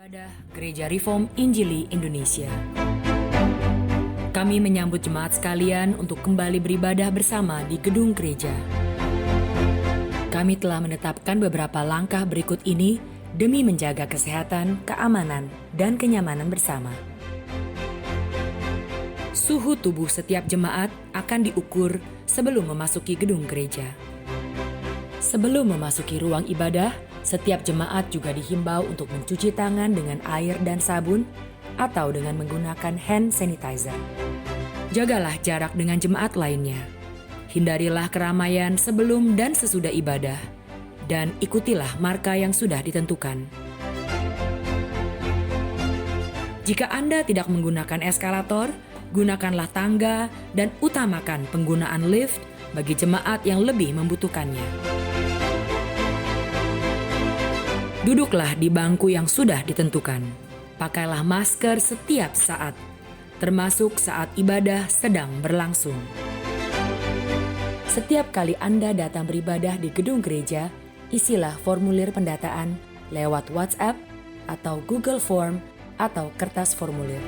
Ibadah Gereja Reform Injili Indonesia. Kami menyambut jemaat sekalian untuk kembali beribadah bersama di gedung gereja. Kami telah menetapkan beberapa langkah berikut ini demi menjaga kesehatan, keamanan, dan kenyamanan bersama. Suhu tubuh setiap jemaat akan diukur sebelum memasuki gedung gereja. Sebelum memasuki ruang ibadah, setiap jemaat juga dihimbau untuk mencuci tangan dengan air dan sabun atau dengan menggunakan hand sanitizer. Jagalah jarak dengan jemaat lainnya. Hindarilah keramaian sebelum dan sesudah ibadah, dan ikutilah marka yang sudah ditentukan. Jika Anda tidak menggunakan eskalator, gunakanlah tangga dan utamakan penggunaan lift bagi jemaat yang lebih membutuhkannya. Duduklah di bangku yang sudah ditentukan. Pakailah masker setiap saat, termasuk saat ibadah sedang berlangsung. Setiap kali Anda datang beribadah di gedung gereja, isilah formulir pendataan lewat WhatsApp atau Google Form atau kertas formulir.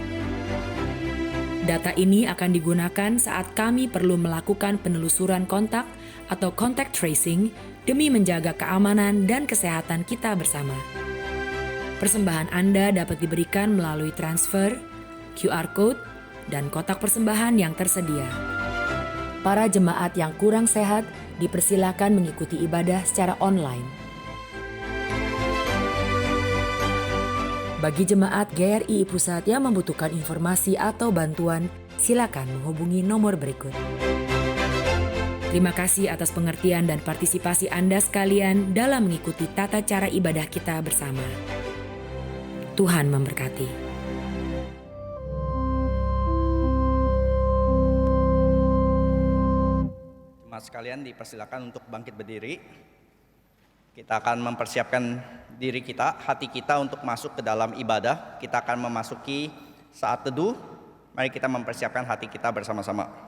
Data ini akan digunakan saat kami perlu melakukan penelusuran kontak atau contact tracing demi menjaga keamanan dan kesehatan kita bersama. Persembahan Anda dapat diberikan melalui transfer, QR Code, dan kotak persembahan yang tersedia. Para jemaat yang kurang sehat dipersilakan mengikuti ibadah secara online. Bagi jemaat GRI Pusat yang membutuhkan informasi atau bantuan, silakan menghubungi nomor berikut. Terima kasih atas pengertian dan partisipasi Anda sekalian dalam mengikuti tata cara ibadah kita bersama. Tuhan memberkati. Jemaat sekalian dipersilakan untuk bangkit berdiri. Kita akan mempersiapkan diri kita, hati kita untuk masuk ke dalam ibadah. Kita akan memasuki saat teduh. Mari kita mempersiapkan hati kita bersama-sama.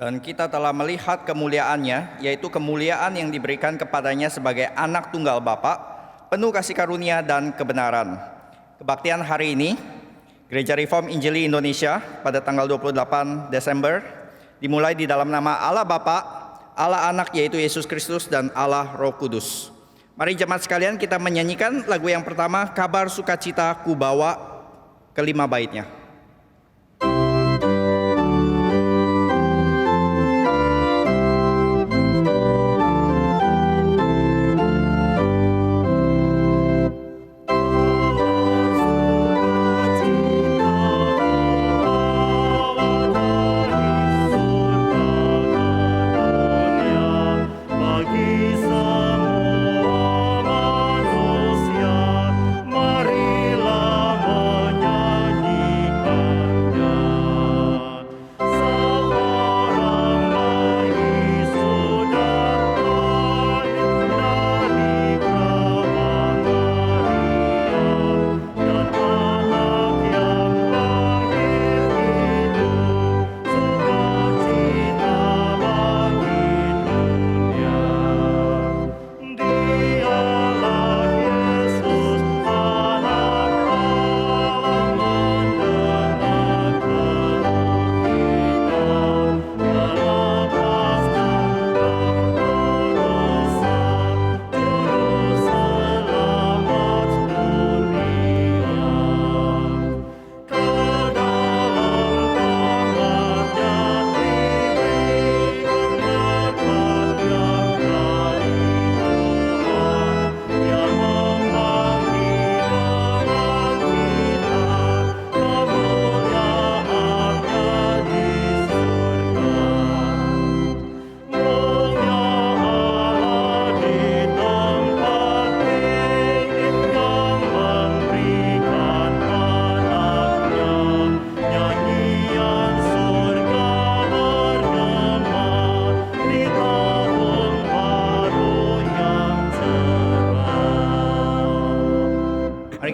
Dan kita telah melihat kemuliaannya, yaitu kemuliaan yang diberikan kepadanya sebagai anak tunggal Bapa, penuh kasih karunia dan kebenaran. Kebaktian hari ini, Gereja Reform Injili Indonesia pada tanggal 28 Desember, dimulai di dalam nama Allah Bapa, Allah Anak yaitu Yesus Kristus, dan Allah Roh Kudus. Mari jemaat sekalian kita menyanyikan lagu yang pertama, Kabar Sukacita Kubawa, kelima baitnya. Marilah menyanyi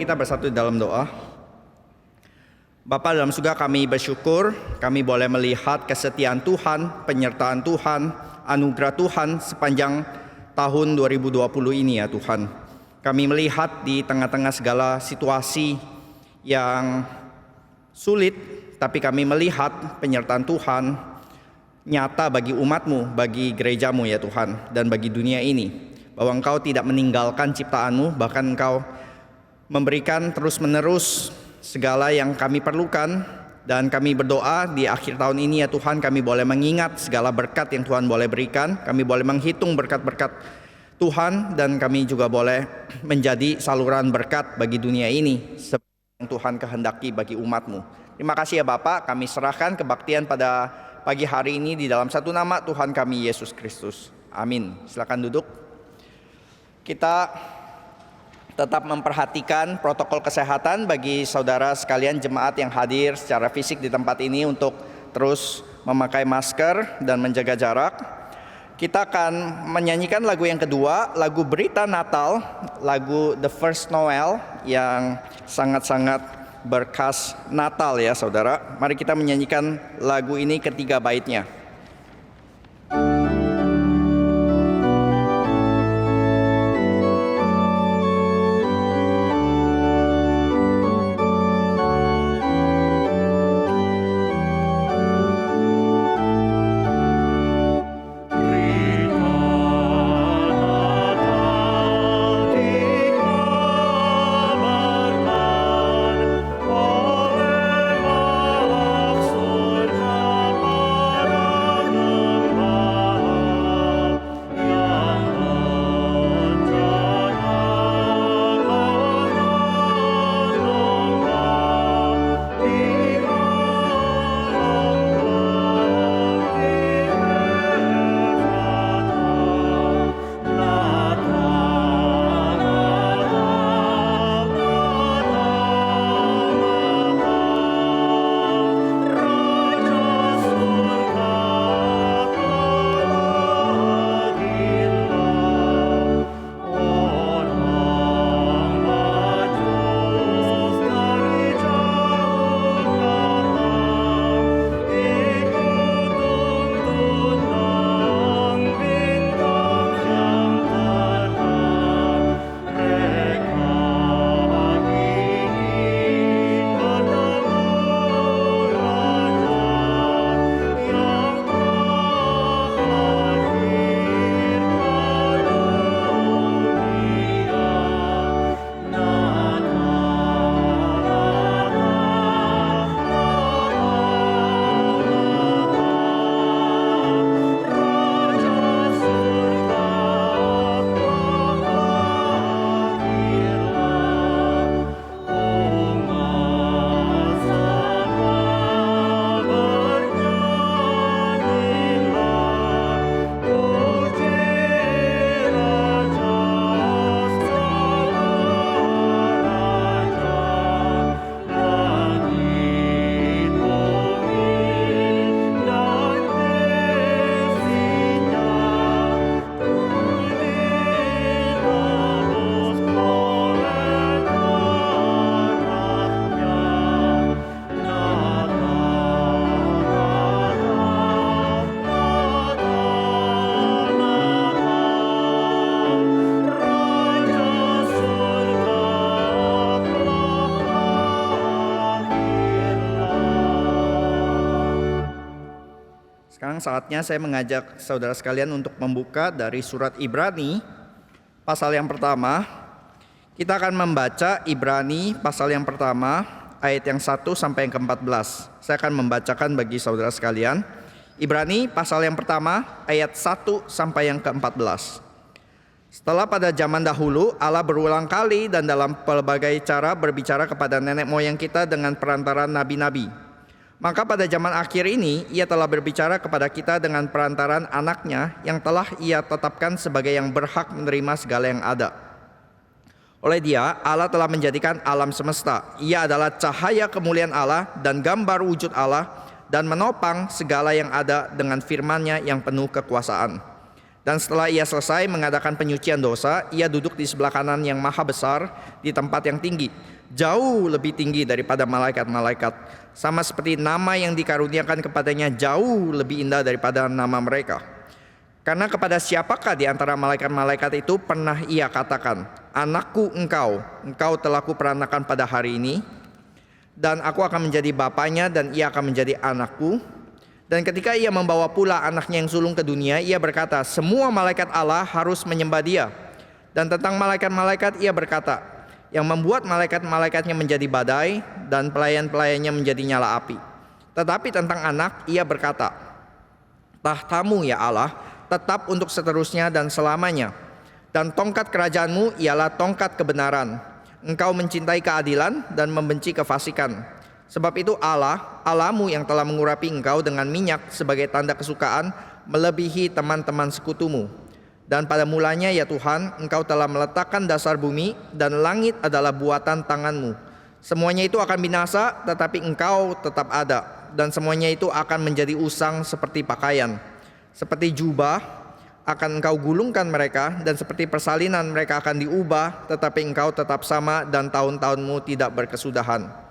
kita bersatu dalam doa. Bapa dalam surga, kami bersyukur kami boleh melihat kesetiaan Tuhan, penyertaan Tuhan, anugerah Tuhan sepanjang tahun 2020 ini ya Tuhan. Kami melihat di tengah-tengah segala situasi yang sulit, tapi kami melihat penyertaan Tuhan nyata bagi umat-Mu, bagi gereja-Mu ya Tuhan, dan bagi dunia ini. Bahwa Engkau tidak meninggalkan ciptaan-Mu, bahkan Engkau memberikan terus-menerus segala yang kami perlukan. Dan kami berdoa di akhir tahun ini ya Tuhan, kami boleh mengingat segala berkat yang Tuhan boleh berikan. Kami boleh menghitung berkat-berkat Tuhan, dan kami juga boleh menjadi saluran berkat bagi dunia ini seperti yang Tuhan kehendaki bagi umat-Mu. Terima kasih ya Bapak, kami serahkan kebaktian pada pagi hari ini di dalam satu nama Tuhan kami Yesus Kristus. Amin. Silakan duduk. Kita tetap memperhatikan protokol kesehatan bagi saudara sekalian jemaat yang hadir secara fisik di tempat ini untuk terus memakai masker dan menjaga jarak. Kita akan menyanyikan lagu yang kedua, lagu Berita Natal, lagu The First Noel yang sangat-sangat berkhas Natal ya saudara. Mari kita menyanyikan lagu ini ketiga baitnya. Sekarang saatnya saya mengajak saudara sekalian untuk membuka dari surat Ibrani pasal yang pertama. Kita akan membaca Ibrani pasal yang pertama ayat yang 1 sampai yang ke-14. Saya akan membacakan bagi saudara sekalian. Ibrani pasal yang pertama ayat 1 sampai yang ke-14. Setelah pada zaman dahulu Allah berulang kali dan dalam pelbagai cara berbicara kepada nenek moyang kita dengan perantaran nabi-nabi. Maka pada zaman akhir ini ia telah berbicara kepada kita dengan perantaran anaknya yang telah ia tetapkan sebagai yang berhak menerima segala yang ada. Oleh dia Allah telah menjadikan alam semesta. Ia adalah cahaya kemuliaan Allah dan gambar wujud Allah dan menopang segala yang ada dengan firman-Nya yang penuh kekuasaan. Dan setelah ia selesai mengadakan penyucian dosa, ia duduk di sebelah kanan yang maha besar di tempat yang tinggi, jauh lebih tinggi daripada malaikat-malaikat, sama seperti nama yang dikaruniakan kepadanya jauh lebih indah daripada nama mereka. Karena kepada siapakah di antara malaikat-malaikat itu pernah ia katakan, "Anakku engkau telah kuperanakan pada hari ini, dan aku akan menjadi bapaknya dan ia akan menjadi anakku." Dan ketika ia membawa pula anaknya yang sulung ke dunia, ia berkata, "Semua malaikat Allah harus menyembah dia." Dan tentang malaikat-malaikat ia berkata, "Yang membuat malaikat-malaikatnya menjadi badai dan pelayan-pelayannya menjadi nyala api." Tetapi tentang anak ia berkata, "Tahtamu ya Allah tetap untuk seterusnya dan selamanya, dan tongkat kerajaanmu ialah tongkat kebenaran. Engkau mencintai keadilan dan membenci kefasikan. Sebab itu Allahmu yang telah mengurapi engkau dengan minyak sebagai tanda kesukaan melebihi teman-teman sekutumu. Dan pada mulanya ya Tuhan, engkau telah meletakkan dasar bumi dan langit adalah buatan tanganmu. Semuanya itu akan binasa, tetapi engkau tetap ada. Dan semuanya itu akan menjadi usang seperti pakaian. Seperti jubah akan engkau gulungkan mereka, dan seperti persalinan mereka akan diubah, tetapi engkau tetap sama dan tahun-tahunmu tidak berkesudahan."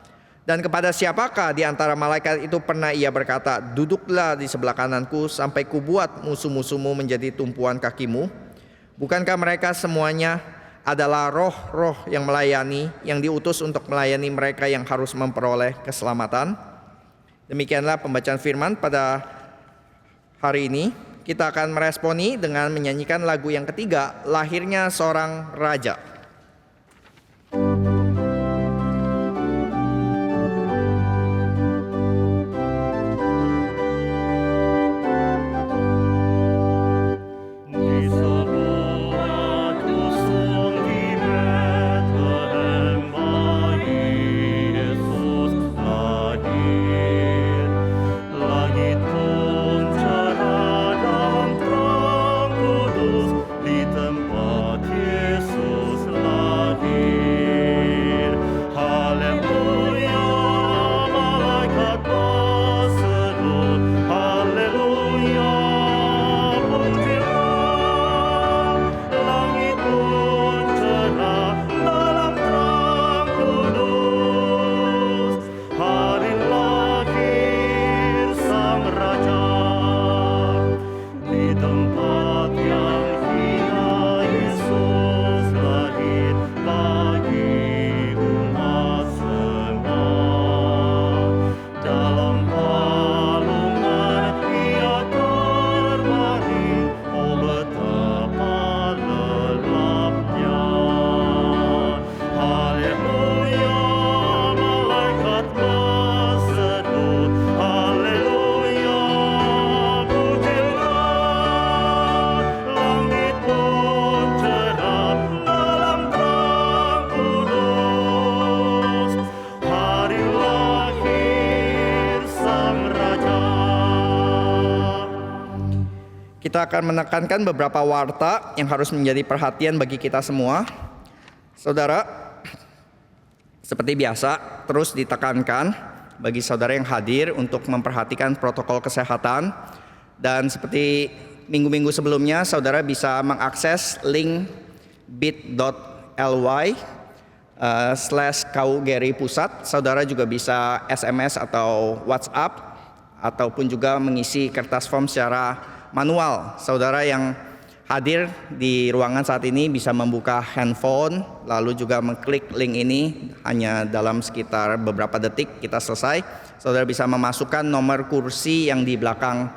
Dan kepada siapakah di antara malaikat itu pernah ia berkata, "Duduklah di sebelah kananku sampai kubuat musuh-musuhmu menjadi tumpuan kakimu"? Bukankah mereka semuanya adalah roh-roh yang melayani, yang diutus untuk melayani mereka yang harus memperoleh keselamatan? Demikianlah pembacaan firman pada hari ini. Kita akan meresponi dengan menyanyikan lagu yang ketiga, "Lahirnya Seorang Raja". Kita akan menekankan beberapa warta yang harus menjadi perhatian bagi kita semua. Saudara, seperti biasa, terus ditekankan bagi saudara yang hadir untuk memperhatikan protokol kesehatan. Dan seperti minggu-minggu sebelumnya, saudara bisa mengakses link bit.ly/KUGRI Pusat. Saudara juga bisa SMS atau WhatsApp, ataupun juga mengisi kertas form secara manual. Saudara yang hadir di ruangan saat ini bisa membuka handphone, lalu juga mengklik link ini. Hanya dalam sekitar beberapa detik kita selesai. Saudara bisa memasukkan nomor kursi yang di belakang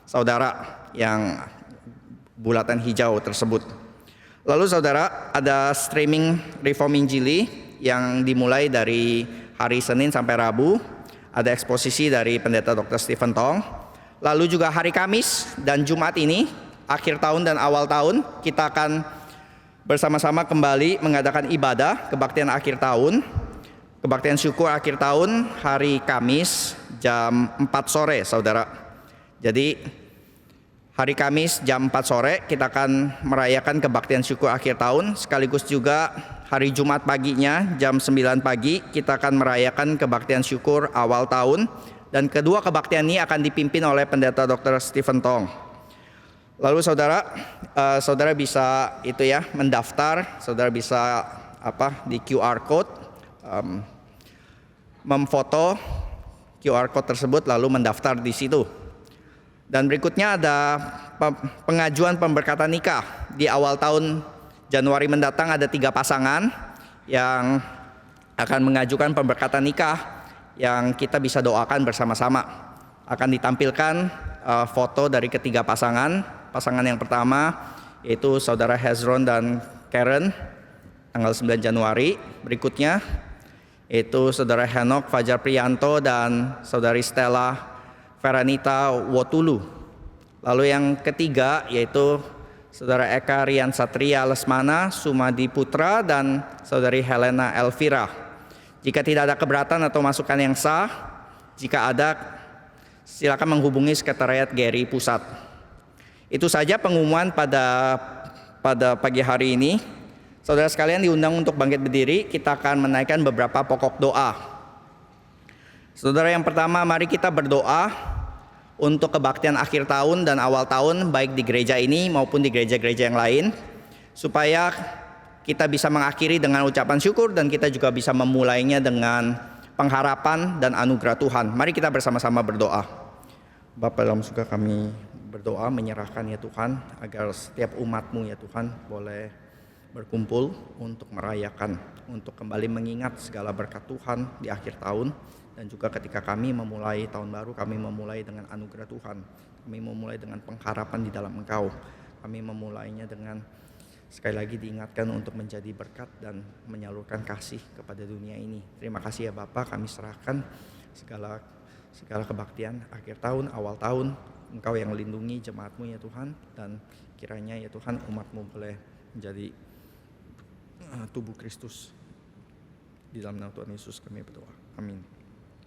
saudara, yang bulatan hijau tersebut. Lalu saudara, ada streaming Reform Injili yang dimulai dari hari Senin sampai Rabu. Ada eksposisi dari Pendeta Dr. Stephen Tong. Lalu juga hari Kamis dan Jumat ini, akhir tahun dan awal tahun, kita akan bersama-sama kembali mengadakan ibadah kebaktian akhir tahun, kebaktian syukur akhir tahun, hari Kamis jam 4 sore, saudara. Jadi hari Kamis jam 4 sore kita akan merayakan kebaktian syukur akhir tahun, sekaligus juga hari Jumat paginya jam 9 pagi kita akan merayakan kebaktian syukur awal tahun. Dan kedua kebaktian ini akan dipimpin oleh Pendeta Dr. Stephen Tong. Lalu saudara bisa itu ya mendaftar, saudara bisa di QR code memfoto QR code tersebut lalu mendaftar di situ. Dan berikutnya ada pengajuan pemberkatan nikah. Di awal tahun Januari mendatang ada 3 pasangan yang akan mengajukan pemberkatan nikah yang kita bisa doakan bersama-sama. Akan ditampilkan foto dari ketiga pasangan. Pasangan yang pertama yaitu saudara Hezron dan Karen tanggal 9 Januari. Berikutnya yaitu saudara Henok Fajar Priyanto dan saudari Stella Veranita Wotulu. Lalu yang ketiga yaitu saudara Eka Rian Satria Lesmana Sumadi Putra dan saudari Helena Elvira. Jika tidak ada keberatan atau masukan yang sah, jika ada silakan menghubungi Sekretariat GRI Pusat. Itu saja pengumuman pada pagi hari ini. Saudara sekalian diundang untuk bangkit berdiri, kita akan menaikkan beberapa pokok doa. Saudara, yang pertama, mari kita berdoa untuk kebaktian akhir tahun dan awal tahun baik di gereja ini maupun di gereja-gereja yang lain, supaya kita bisa mengakhiri dengan ucapan syukur dan kita juga bisa memulainya dengan pengharapan dan anugerah Tuhan. Mari kita bersama-sama berdoa. Bapa dalam surga, kami berdoa menyerahkan ya Tuhan agar setiap umat-Mu ya Tuhan boleh berkumpul untuk merayakan, untuk kembali mengingat segala berkat Tuhan di akhir tahun. Dan juga ketika kami memulai tahun baru, kami memulai dengan anugerah Tuhan. Kami memulai dengan pengharapan di dalam Engkau. Kami memulainya dengan sekali lagi diingatkan untuk menjadi berkat dan menyalurkan kasih kepada dunia ini. Terima kasih ya Bapa, kami serahkan segala kebaktian akhir tahun, awal tahun. Engkau yang lindungi jemaat-Mu ya Tuhan. Dan kiranya ya Tuhan umat-Mu boleh menjadi tubuh Kristus. Di dalam nama Tuhan Yesus kami berdoa. Amin.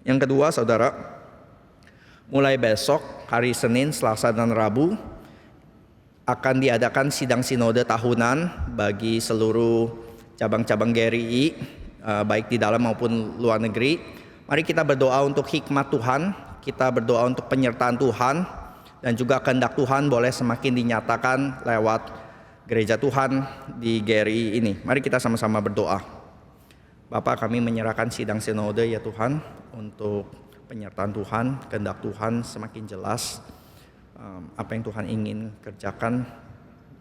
Yang kedua, saudara, mulai besok hari Senin, Selasa, dan Rabu akan diadakan sidang sinode tahunan bagi seluruh cabang-cabang GRI, baik di dalam maupun luar negeri. Mari kita berdoa untuk hikmat Tuhan, kita berdoa untuk penyertaan Tuhan, dan juga kehendak Tuhan boleh semakin dinyatakan lewat gereja Tuhan di GRI ini. Mari kita sama-sama berdoa. Bapak, kami menyerahkan sidang sinode ya Tuhan, untuk penyertaan Tuhan, kehendak Tuhan semakin jelas, apa yang Tuhan ingin kerjakan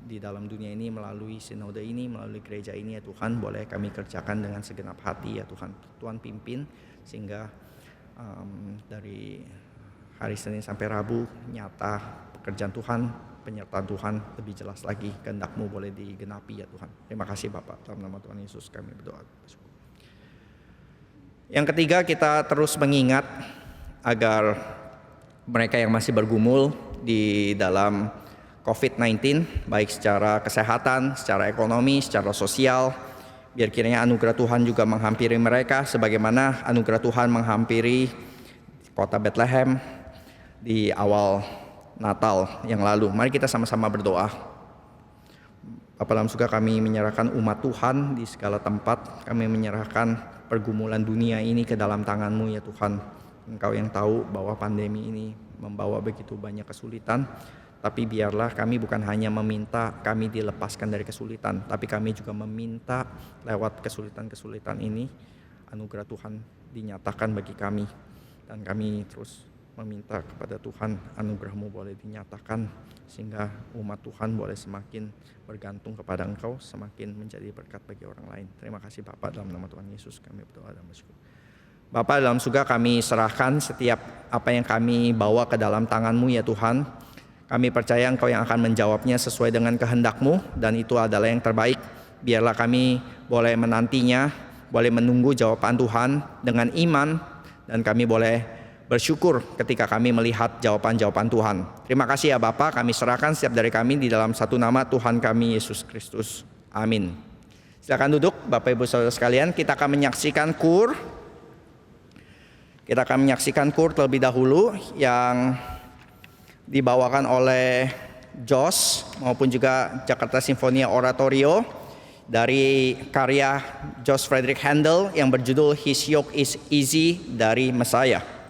di dalam dunia ini melalui sinode ini, melalui gereja ini ya Tuhan, boleh kami kerjakan dengan segenap hati ya Tuhan. Tuhan pimpin sehingga dari hari Senin sampai Rabu nyata pekerjaan Tuhan, penyertaan Tuhan lebih jelas lagi, kehendak-Mu boleh digenapi ya Tuhan. Terima kasih Bapak, dalam nama Tuhan Yesus kami berdoa. Yang ketiga, kita terus mengingat agar mereka yang masih bergumul di dalam COVID-19, baik secara kesehatan, secara ekonomi, secara sosial, biar kiranya anugerah Tuhan juga menghampiri mereka sebagaimana anugerah Tuhan menghampiri kota Bethlehem di awal Natal yang lalu. Mari kita sama-sama berdoa. Bapa dalam surga, kami menyerahkan umat Tuhan di segala tempat, kami menyerahkan pergumulan dunia ini ke dalam tangan-Mu ya Tuhan. Engkau yang tahu bahwa pandemi ini membawa begitu banyak kesulitan, tapi biarlah kami bukan hanya meminta kami dilepaskan dari kesulitan, tapi kami juga meminta lewat kesulitan-kesulitan ini anugerah Tuhan dinyatakan bagi kami. Dan kami terus meminta kepada Tuhan anugerah-Mu boleh dinyatakan sehingga umat Tuhan boleh semakin bergantung kepada Engkau, semakin menjadi berkat bagi orang lain. Terima kasih Bapak, dalam nama Tuhan Yesus kami berdoa dan bersyukur. Bapak, dalam surga kami serahkan setiap apa yang kami bawa ke dalam tangan-Mu ya Tuhan. Kami percaya Engkau yang akan menjawabnya sesuai dengan kehendak-Mu dan itu adalah yang terbaik. Biarlah kami boleh menantinya, boleh menunggu jawaban Tuhan dengan iman, dan kami boleh bersyukur ketika kami melihat jawaban-jawaban Tuhan. Terima kasih ya Bapa, kami serahkan setiap dari kami di dalam satu nama Tuhan kami Yesus Kristus. Amin. Silakan duduk Bapak Ibu Saudara sekalian, kita akan menyaksikan KUR. Kita akan menyaksikan KUR terlebih dahulu yang dibawakan oleh JOS maupun juga Jakarta Sinfonia Oratorio dari karya Jos Frederick Handel yang berjudul His Yoke is Easy dari Messiah.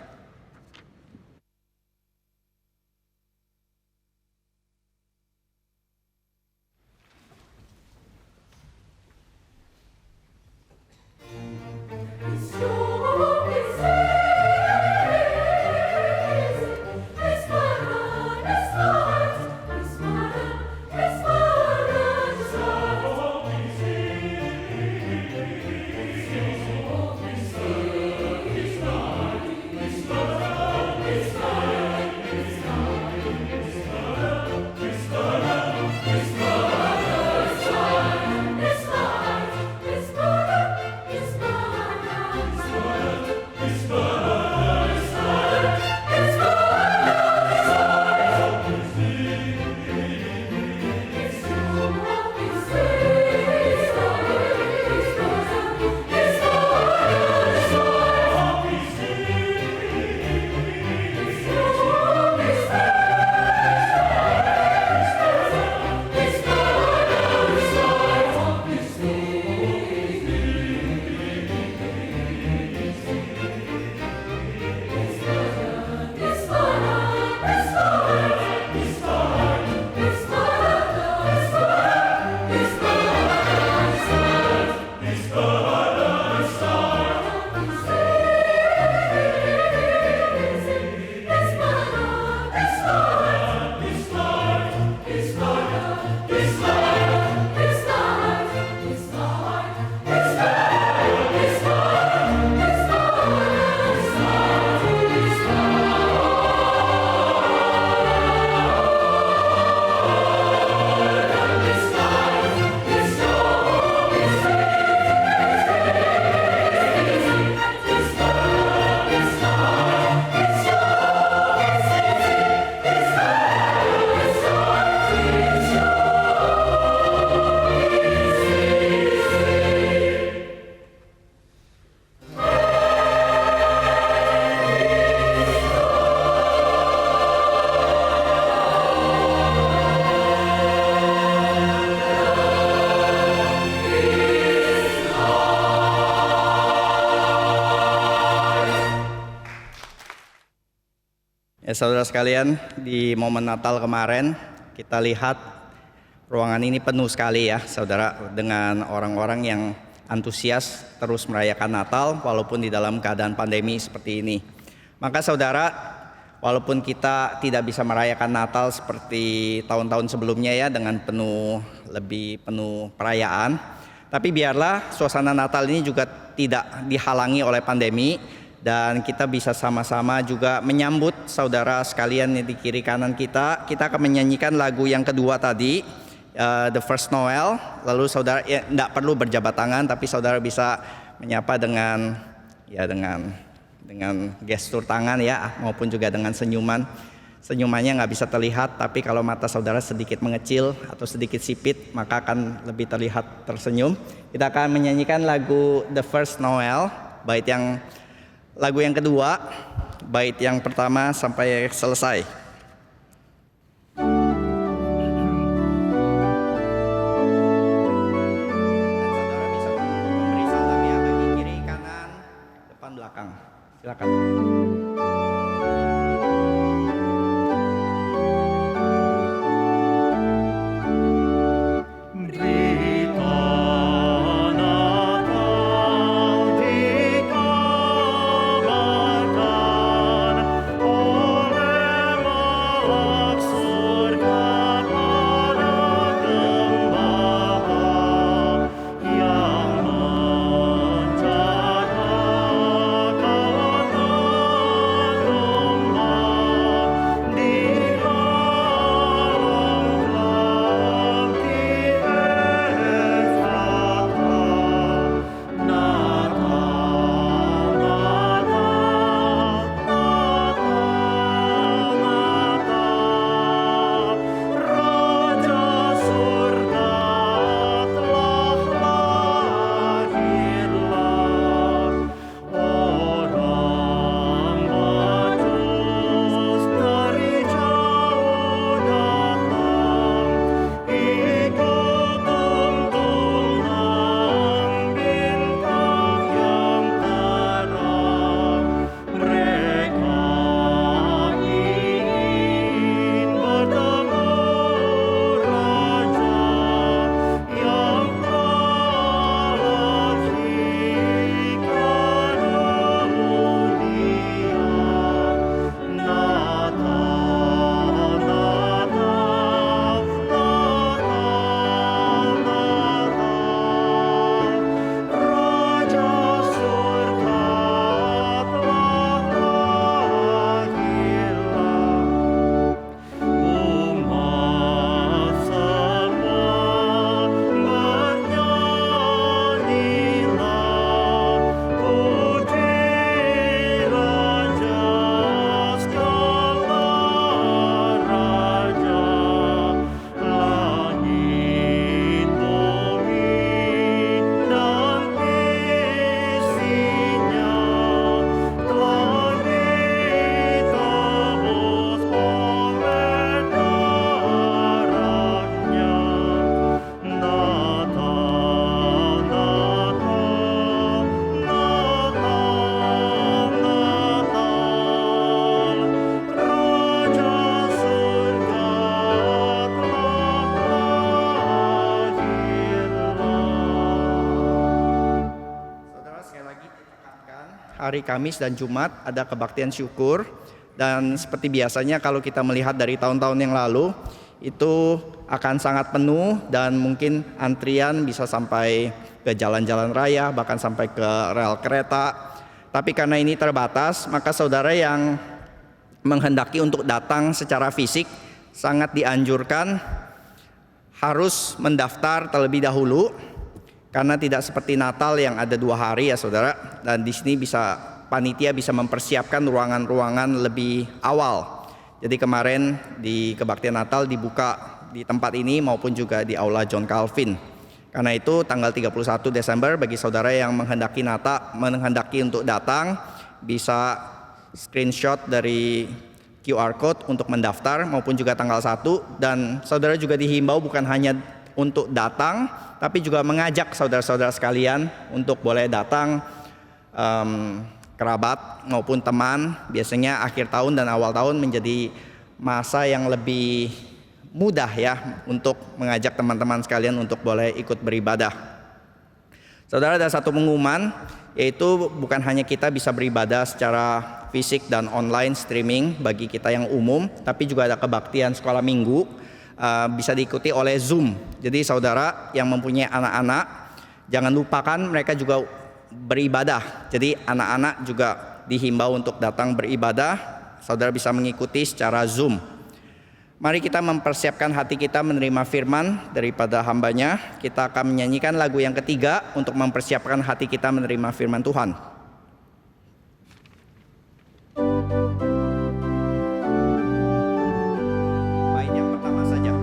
Ya, saudara sekalian, di momen Natal kemarin kita lihat ruangan ini penuh sekali ya, saudara, dengan orang-orang yang antusias terus merayakan Natal walaupun di dalam keadaan pandemi seperti ini. Maka saudara, walaupun kita tidak bisa merayakan Natal seperti tahun-tahun sebelumnya ya, dengan lebih penuh perayaan, tapi biarlah suasana Natal ini juga tidak dihalangi oleh pandemi, dan kita bisa sama-sama juga menyambut saudara sekalian yang di kiri kanan kita. Kita akan menyanyikan lagu yang kedua tadi, The First Noel. Lalu saudara tidak perlu berjabat tangan, tapi saudara bisa menyapa dengan gestur tangan ya, maupun juga dengan senyuman. Senyumannya nggak bisa terlihat, tapi kalau mata saudara sedikit mengecil atau sedikit sipit, maka akan lebih terlihat tersenyum. Kita akan menyanyikan lagu The First Noel, lagu yang kedua, bait yang pertama sampai selesai. Dan saudara bisa memberi salam ya, bagi kiri, kanan, depan, belakang. Silakan. Hari Kamis dan Jumat ada kebaktian syukur, dan seperti biasanya kalau kita melihat dari tahun-tahun yang lalu itu akan sangat penuh dan mungkin antrian bisa sampai ke jalan-jalan raya, bahkan sampai ke rel kereta. Tapi karena ini terbatas, maka saudara yang menghendaki untuk datang secara fisik sangat dianjurkan harus mendaftar terlebih dahulu. Karena tidak seperti Natal yang ada 2 hari ya saudara, dan di sini panitia bisa mempersiapkan ruangan-ruangan lebih awal. Jadi kemarin di kebaktian Natal dibuka di tempat ini maupun juga di Aula John Calvin. Karena itu tanggal 31 Desember bagi saudara yang menghendaki untuk datang, bisa screenshot dari QR code untuk mendaftar, maupun juga tanggal 1. Dan saudara juga dihimbau bukan hanya untuk datang, tapi juga mengajak saudara-saudara sekalian untuk boleh datang kerabat maupun teman. Biasanya akhir tahun dan awal tahun menjadi masa yang lebih mudah ya untuk mengajak teman-teman sekalian untuk boleh ikut beribadah. Saudara, ada satu pengumuman, yaitu bukan hanya kita bisa beribadah secara fisik dan online streaming bagi kita yang umum, tapi juga ada kebaktian sekolah minggu bisa diikuti oleh Zoom. Jadi saudara yang mempunyai anak-anak, jangan lupakan mereka juga beribadah. Jadi anak-anak juga dihimbau untuk datang beribadah. Saudara bisa mengikuti secara Zoom. Mari kita mempersiapkan hati kita menerima firman daripada hambanya. Kita akan menyanyikan lagu yang ketiga untuk mempersiapkan hati kita menerima firman Tuhan. Baik, yang pertama saja.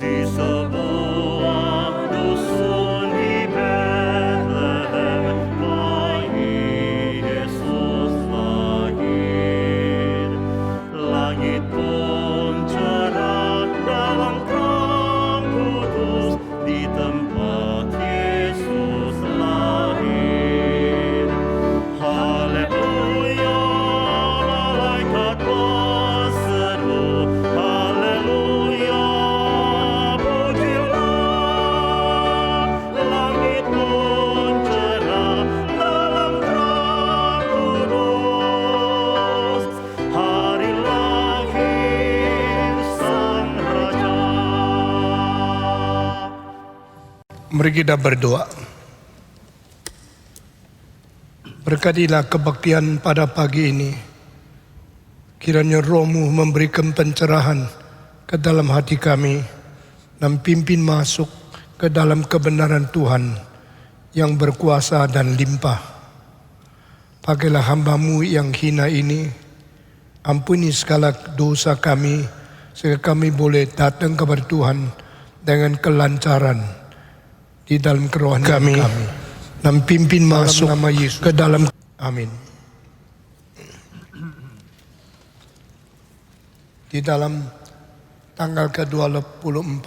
Di sebuah dusun di Bethlehem, bayi Yesus lahir. Langit pun cerah dalam terang kudus di tempat Yesus lahir. Haleluya, malaikat berseru, haleluya, pujilah. Langit pun cerah dalam terang kudus, hari lahir Sang Raja. Mari kita berdoa. Berkatilah kebaktian pada pagi ini. Kiranya Roh-Mu memberikan pencerahan ke dalam hati kami dan pimpin masuk ke dalam kebenaran Tuhan yang berkuasa dan limpah. Pakailah hamba-Mu yang hina ini, ampuni segala dosa kami, sehingga kami boleh datang kepada Tuhan dengan kelancaran di dalam kerohanian kami. Dan pimpin masuk nama Yesus ke dalam. Amin. Di dalam tanggal ke-24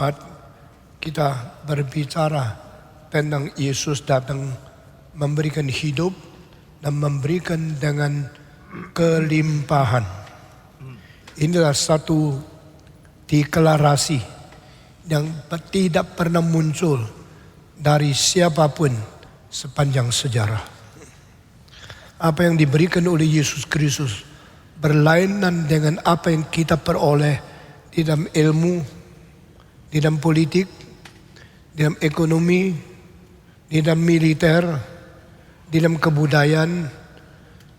kita berbicara tentang Yesus datang memberikan hidup dan memberikan dengan kelimpahan. Inilah satu deklarasi yang tidak pernah muncul dari siapapun sepanjang sejarah. Apa yang diberikan oleh Yesus Kristus berlainan dengan apa yang kita peroleh di dalam ilmu, di dalam politik, di dalam ekonomi, di dalam militer, di dalam kebudayaan,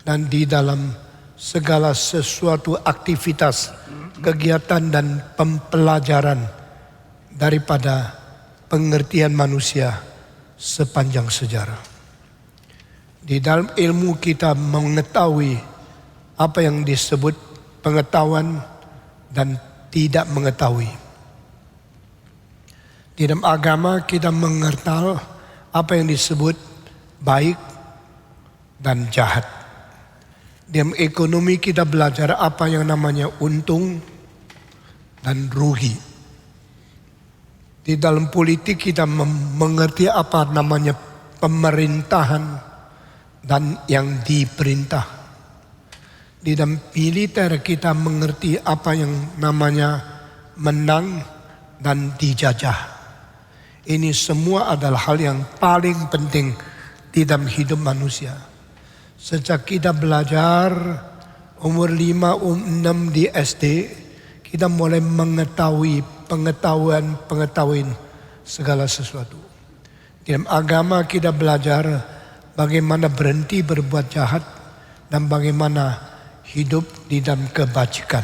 dan di dalam segala sesuatu aktivitas, kegiatan dan pembelajaran daripada pengertian manusia sepanjang sejarah. Di dalam ilmu kita mengetahui apa yang disebut pengetahuan dan tidak mengetahui. Di dalam agama kita mengenal apa yang disebut baik dan jahat. Di dalam ekonomi kita belajar apa yang namanya untung dan rugi. Di dalam politik kita mengerti apa namanya pemerintahan dan yang diperintah. Di dalam militer kita mengerti apa yang namanya menang dan dijajah. Ini semua adalah hal yang paling penting di dalam hidup manusia. Sejak kita belajar umur 5, 6 di SD, kita mulai mengetahui pengetahuan segala sesuatu. Di dalam agama kita belajar bagaimana berhenti berbuat jahat dan bagaimana hidup di dalam kebajikan.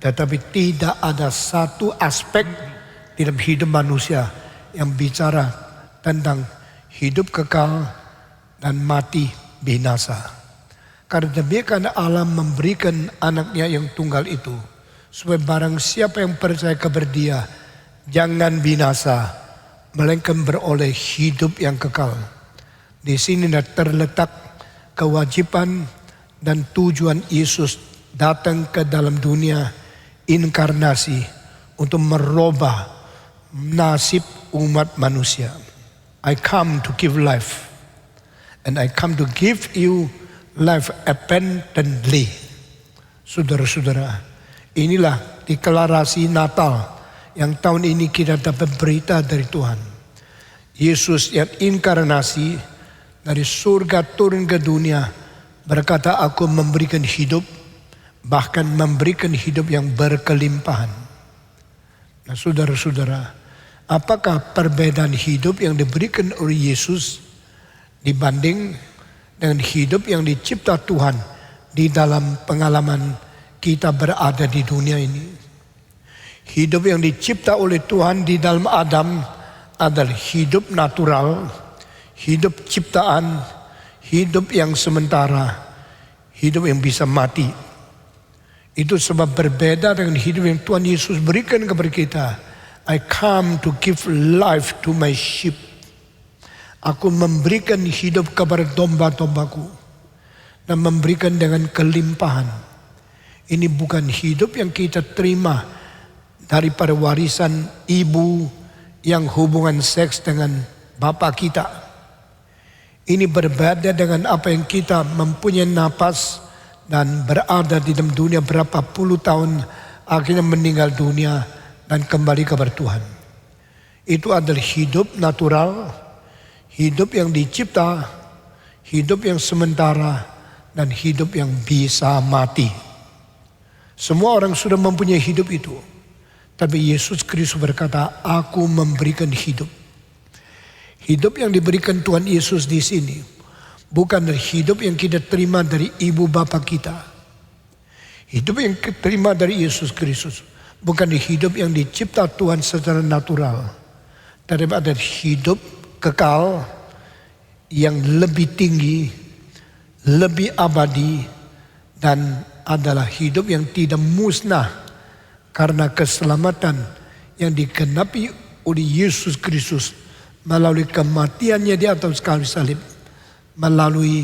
Tetapi tidak ada satu aspek di dalam hidup manusia yang bicara tentang hidup kekal dan mati binasa. Karena demikian Allah memberikan anaknya yang tunggal itu, supaya barang siapa yang percaya kepada Dia jangan binasa, melainkan beroleh hidup yang kekal. Di sini terletak kewajiban dan tujuan Yesus datang ke dalam dunia inkarnasi untuk merubah nasib umat manusia. I come to give life. And I come to give you life abundantly. Saudara-saudara, inilah deklarasi Natal yang tahun ini kita dapat berita dari Tuhan. Yesus yang inkarnasi dari surga turun ke dunia berkata, aku memberikan hidup, bahkan memberikan hidup yang berkelimpahan. Nah saudara-saudara, apakah perbedaan hidup yang diberikan oleh Yesus dibanding dengan hidup yang dicipta Tuhan di dalam pengalaman kita berada di dunia ini? Hidup yang dicipta oleh Tuhan di dalam Adam adalah hidup natural, hidup ciptaan, hidup yang sementara, hidup yang bisa mati. Itu sebab berbeda dengan hidup yang Tuhan Yesus berikan kepada kita. I come to give life to my sheep. Aku memberikan hidup kepada domba-dombaku dan memberikan dengan kelimpahan. Ini bukan hidup yang kita terima daripada warisan ibu yang hubungan seks dengan bapak kita. Ini berbeda dengan apa yang kita mempunyai napas dan berada di dalam dunia berapa puluh tahun, akhirnya meninggal dunia dan kembali kepada Tuhan. Itu adalah hidup natural, hidup yang dicipta, hidup yang sementara, dan hidup yang bisa mati. Semua orang sudah mempunyai hidup itu. Tapi Yesus Kristus berkata, aku memberikan hidup. Hidup yang diberikan Tuhan Yesus di sini bukan hidup yang kita terima dari ibu bapa kita. Hidup yang kita terima dari Yesus Kristus bukan hidup yang dicipta Tuhan secara natural. Tapi ada hidup kekal yang lebih tinggi, lebih abadi, dan adalah hidup yang tidak musnah. Karena keselamatan yang digenapi oleh Yesus Kristus melalui kematiannya di atas kayu salib, melalui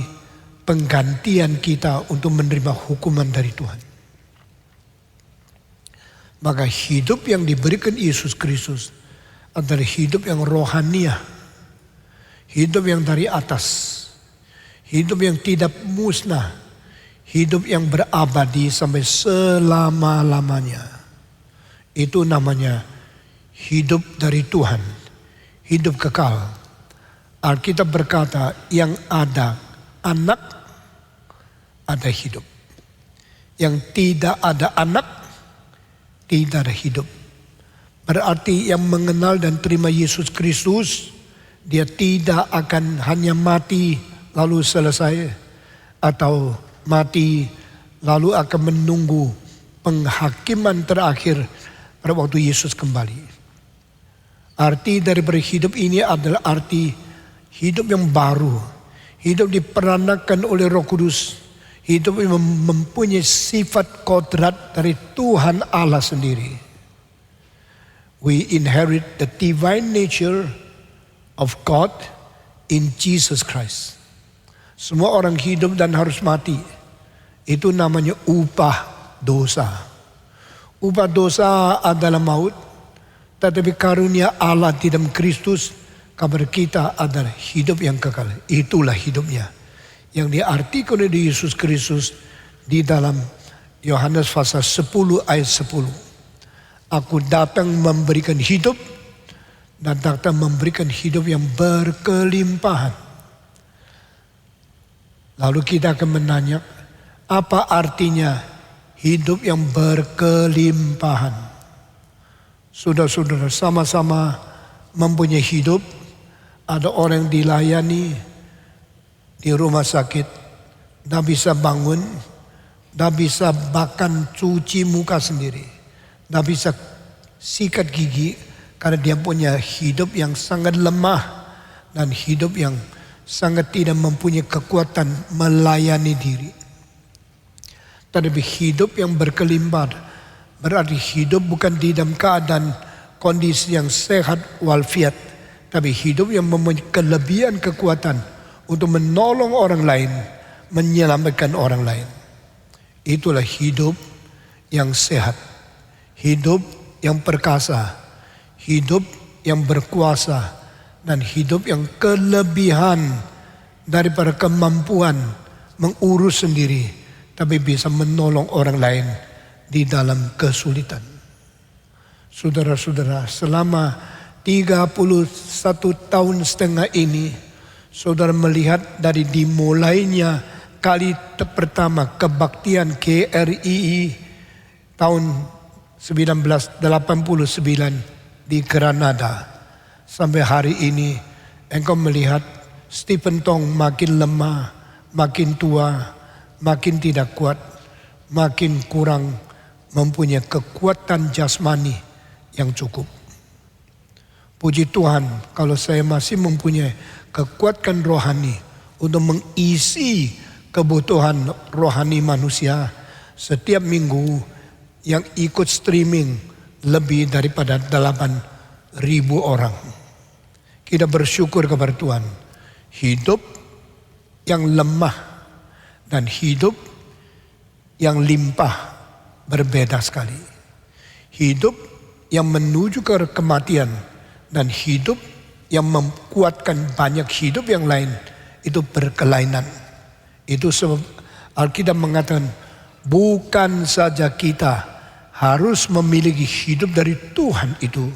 penggantian kita untuk menerima hukuman dari Tuhan. Maka hidup yang diberikan Yesus Kristus adalah hidup yang rohania, hidup yang dari atas, hidup yang tidak musnah, hidup yang berabadi sampai selama-lamanya. Itu namanya hidup dari Tuhan, hidup kekal. Alkitab berkata, yang ada anak, ada hidup. Yang tidak ada anak, tidak ada hidup. Berarti yang mengenal dan terima Yesus Kristus, dia tidak akan hanya mati lalu selesai, atau mati lalu akan menunggu penghakiman terakhir pada waktu Yesus kembali. Arti dari hidup ini adalah arti hidup yang baru, hidup diperanakan oleh Roh Kudus, hidup yang mempunyai sifat kodrat dari Tuhan Allah sendiri. We inherit the divine nature of God in Jesus Christ. Semua orang hidup dan harus mati. Itu namanya upah dosa. Upah dosa adalah maut, tetapi karunia Allah di dalam Kristus kepada kita adalah hidup yang kekal. Itulah hidupnya yang diartikan oleh Yesus Kristus di dalam Yohanes pasal 10 ayat 10. Aku datang memberikan hidup dan datang memberikan hidup yang berkelimpahan. Lalu kita akan menanya, apa artinya hidup yang berkelimpahan? Saudara-saudara, sama-sama mempunyai hidup. Ada orang dilayani di rumah sakit, tidak bisa bangun, tidak bisa bahkan cuci muka sendiri, tidak bisa sikat gigi, karena dia punya hidup yang sangat lemah dan hidup yang sangat tidak mempunyai kekuatan melayani diri. Tetapi hidup yang berkelimpahan berarti hidup bukan di dalam keadaan kondisi yang sehat walafiat, tapi hidup yang mempunyai kelebihan kekuatan untuk menolong orang lain, menyelamatkan orang lain. Itulah hidup yang sehat, hidup yang perkasa, hidup yang berkuasa, dan hidup yang kelebihan daripada kemampuan mengurus sendiri, tapi bisa menolong orang lain di dalam kesulitan. Saudara-saudara, selama 31 tahun setengah ini, saudara melihat dari dimulainya kali pertama kebaktian KRII tahun 1989 di Granada. Sampai hari ini engkau melihat Stephen Tong makin lemah, makin tua, makin tidak kuat, makin kurang mempunyai kekuatan jasmani yang cukup. Puji Tuhan kalau saya masih mempunyai kekuatan rohani untuk mengisi kebutuhan rohani manusia setiap minggu yang ikut streaming lebih daripada 8.000 orang. Kita bersyukur kepada Tuhan. Hidup yang lemah dan hidup yang limpah berbeda sekali. Hidup yang menuju ke kematian dan hidup yang menguatkan banyak hidup yang lain itu berkelainan. Itu sebab Alkitab mengatakan bukan saja kita harus memiliki hidup dari Tuhan itu,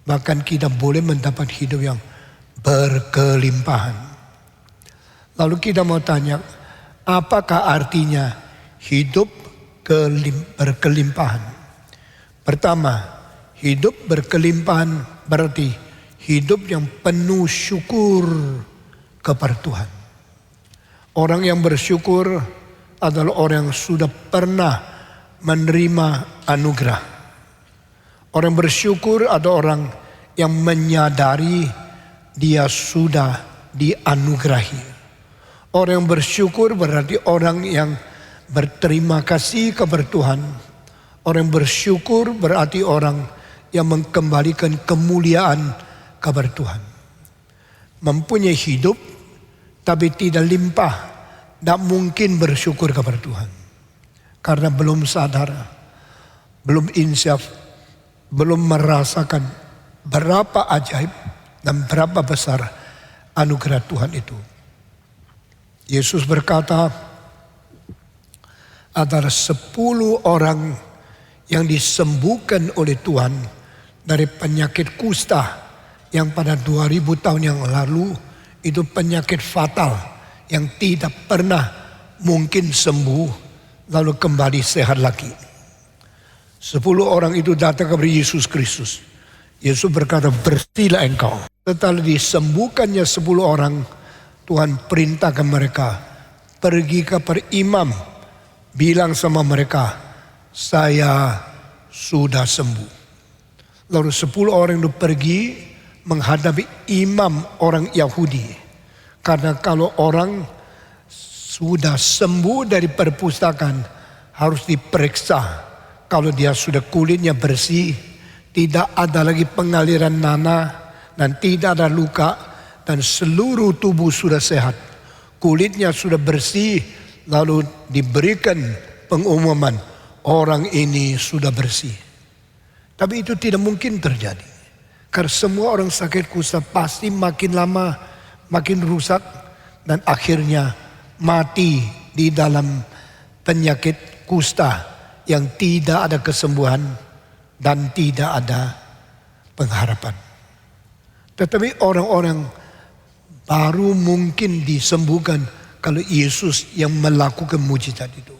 bahkan kita boleh mendapat hidup yang berkelimpahan. Lalu kita mau tanya, apakah artinya hidup berkelimpahan? Pertama, hidup berkelimpahan berarti hidup yang penuh syukur kepada Tuhan. Orang yang bersyukur adalah orang yang sudah pernah menerima anugerah. Orang bersyukur adalah orang yang menyadari dia sudah dianugerahi. Orang yang bersyukur berarti orang yang berterima kasih kepada Tuhan. Orang yang bersyukur berarti orang yang mengembalikan kemuliaan kepada Tuhan. Mempunyai hidup tapi tidak limpah, tidak mungkin bersyukur kepada Tuhan. Karena belum sadar, belum insyaf, belum merasakan berapa ajaib dan berapa besar anugerah Tuhan itu. Yesus berkata, ada 10 orang yang disembuhkan oleh Tuhan dari penyakit kusta yang pada 2000 tahun yang lalu itu penyakit fatal yang tidak pernah mungkin sembuh lalu kembali sehat lagi. 10 orang itu datang kepada Yesus Kristus. Yesus berkata, bersihlah engkau. Setelah disembuhkannya 10 orang, Tuhan perintahkan mereka pergi kepada imam, bilang sama mereka, saya sudah sembuh. Lalu 10 orang itu pergi menghadapi imam orang Yahudi. Karena kalau orang sudah sembuh dari perpustakaan harus diperiksa. Kalau dia sudah kulitnya bersih, tidak ada lagi pengaliran nanah dan tidak ada luka dan seluruh tubuh sudah sehat, kulitnya sudah bersih, lalu diberikan pengumuman orang ini sudah bersih. Tapi itu tidak mungkin terjadi. Karena semua orang sakit kusta pasti makin lama makin rusak dan akhirnya mati di dalam penyakit kusta yang tidak ada kesembuhan dan tidak ada pengharapan. Tetapi orang-orang baru mungkin disembuhkan kalau Yesus yang melakukan mujizat itu.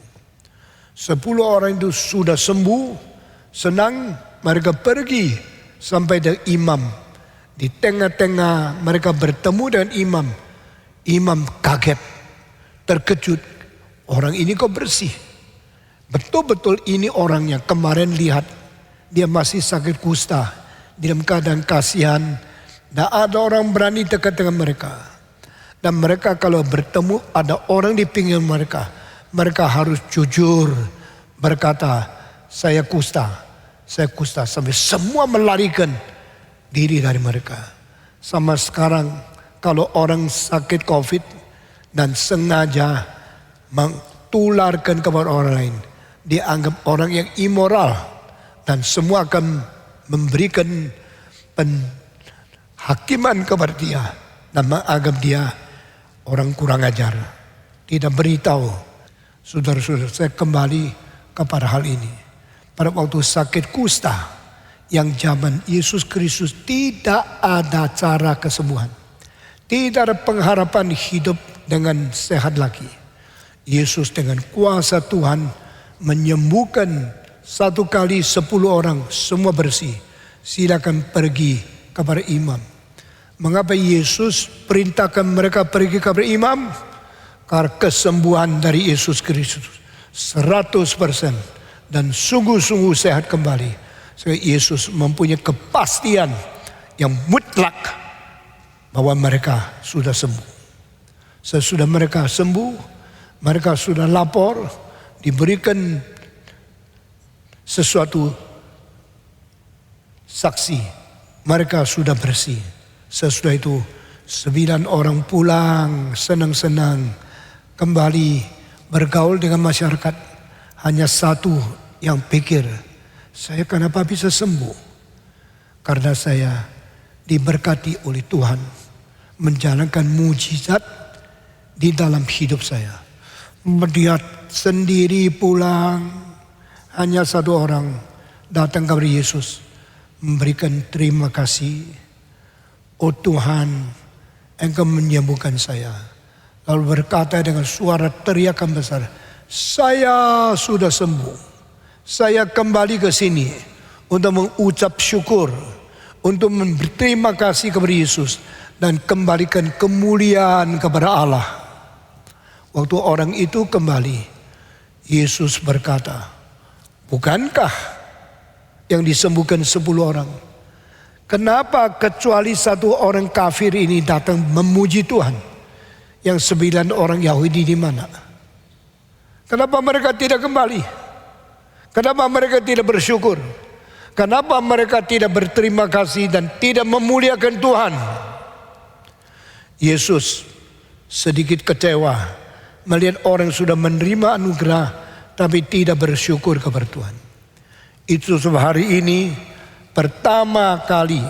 10 orang itu sudah sembuh, senang, mereka pergi sampai dengan imam. Di tengah-tengah mereka bertemu dengan imam. Imam kaget, terkejut. Orang ini kok bersih? Betul-betul ini orangnya. Kemarin lihat dia masih sakit kusta, dalam keadaan kasihan. Tidak ada orang berani dekat dengan mereka. Dan mereka kalau bertemu ada orang di pinggir mereka, mereka harus jujur berkata, saya kusta, saya kusta. Sampai semua melarikan diri dari mereka. Sama sekarang kalau orang sakit COVID dan sengaja mentularkan kepada orang lain, dianggap orang yang immoral dan semua akan memberikan hakiman kepada dia dan menganggap dia orang kurang ajar. Tidak beritahu. Saudara-saudara, saya kembali kepada hal ini. Pada waktu sakit kusta yang zaman Yesus Kristus tidak ada cara kesembuhan. Tidak ada pengharapan hidup dengan sehat lagi. Yesus dengan kuasa Tuhan menyembuhkan 1 kali 10 orang, semua bersih. Silakan pergi kepada imam. Mengapa Yesus perintahkan mereka pergi kepada imam? Karena kesembuhan dari Yesus Kristus 100% dan sungguh-sungguh sehat kembali. Sehingga Yesus mempunyai kepastian yang mutlak bahwa mereka sudah sembuh. Sesudah mereka sembuh, mereka sudah lapor, diberikan sesuatu saksi, mereka sudah bersih. Sesudah itu 9 orang pulang senang-senang kembali bergaul dengan masyarakat. Hanya satu yang pikir, saya kenapa bisa sembuh? Karena saya diberkati oleh Tuhan menjalankan mujizat di dalam hidup saya. Dia sendiri pulang, hanya 1 orang datang kepada Yesus memberikan terima kasih. Oh Tuhan, Engkau menyembuhkan saya. Lalu berkata dengan suara teriakan besar, saya sudah sembuh. Saya kembali ke sini untuk mengucap syukur, untuk berterima kasih kepada Yesus dan kembalikan kemuliaan kepada Allah. Waktu orang itu kembali, Yesus berkata, bukankah yang disembuhkan 10 orang? Kenapa kecuali 1 orang kafir ini datang memuji Tuhan? Yang 9 orang Yahudi di mana? Kenapa mereka tidak kembali? Kenapa mereka tidak bersyukur? Kenapa mereka tidak berterima kasih dan tidak memuliakan Tuhan? Yesus sedikit kecewa melihat orang sudah menerima anugerah tapi tidak bersyukur kepada Tuhan. Itu sebab hari ini pertama kali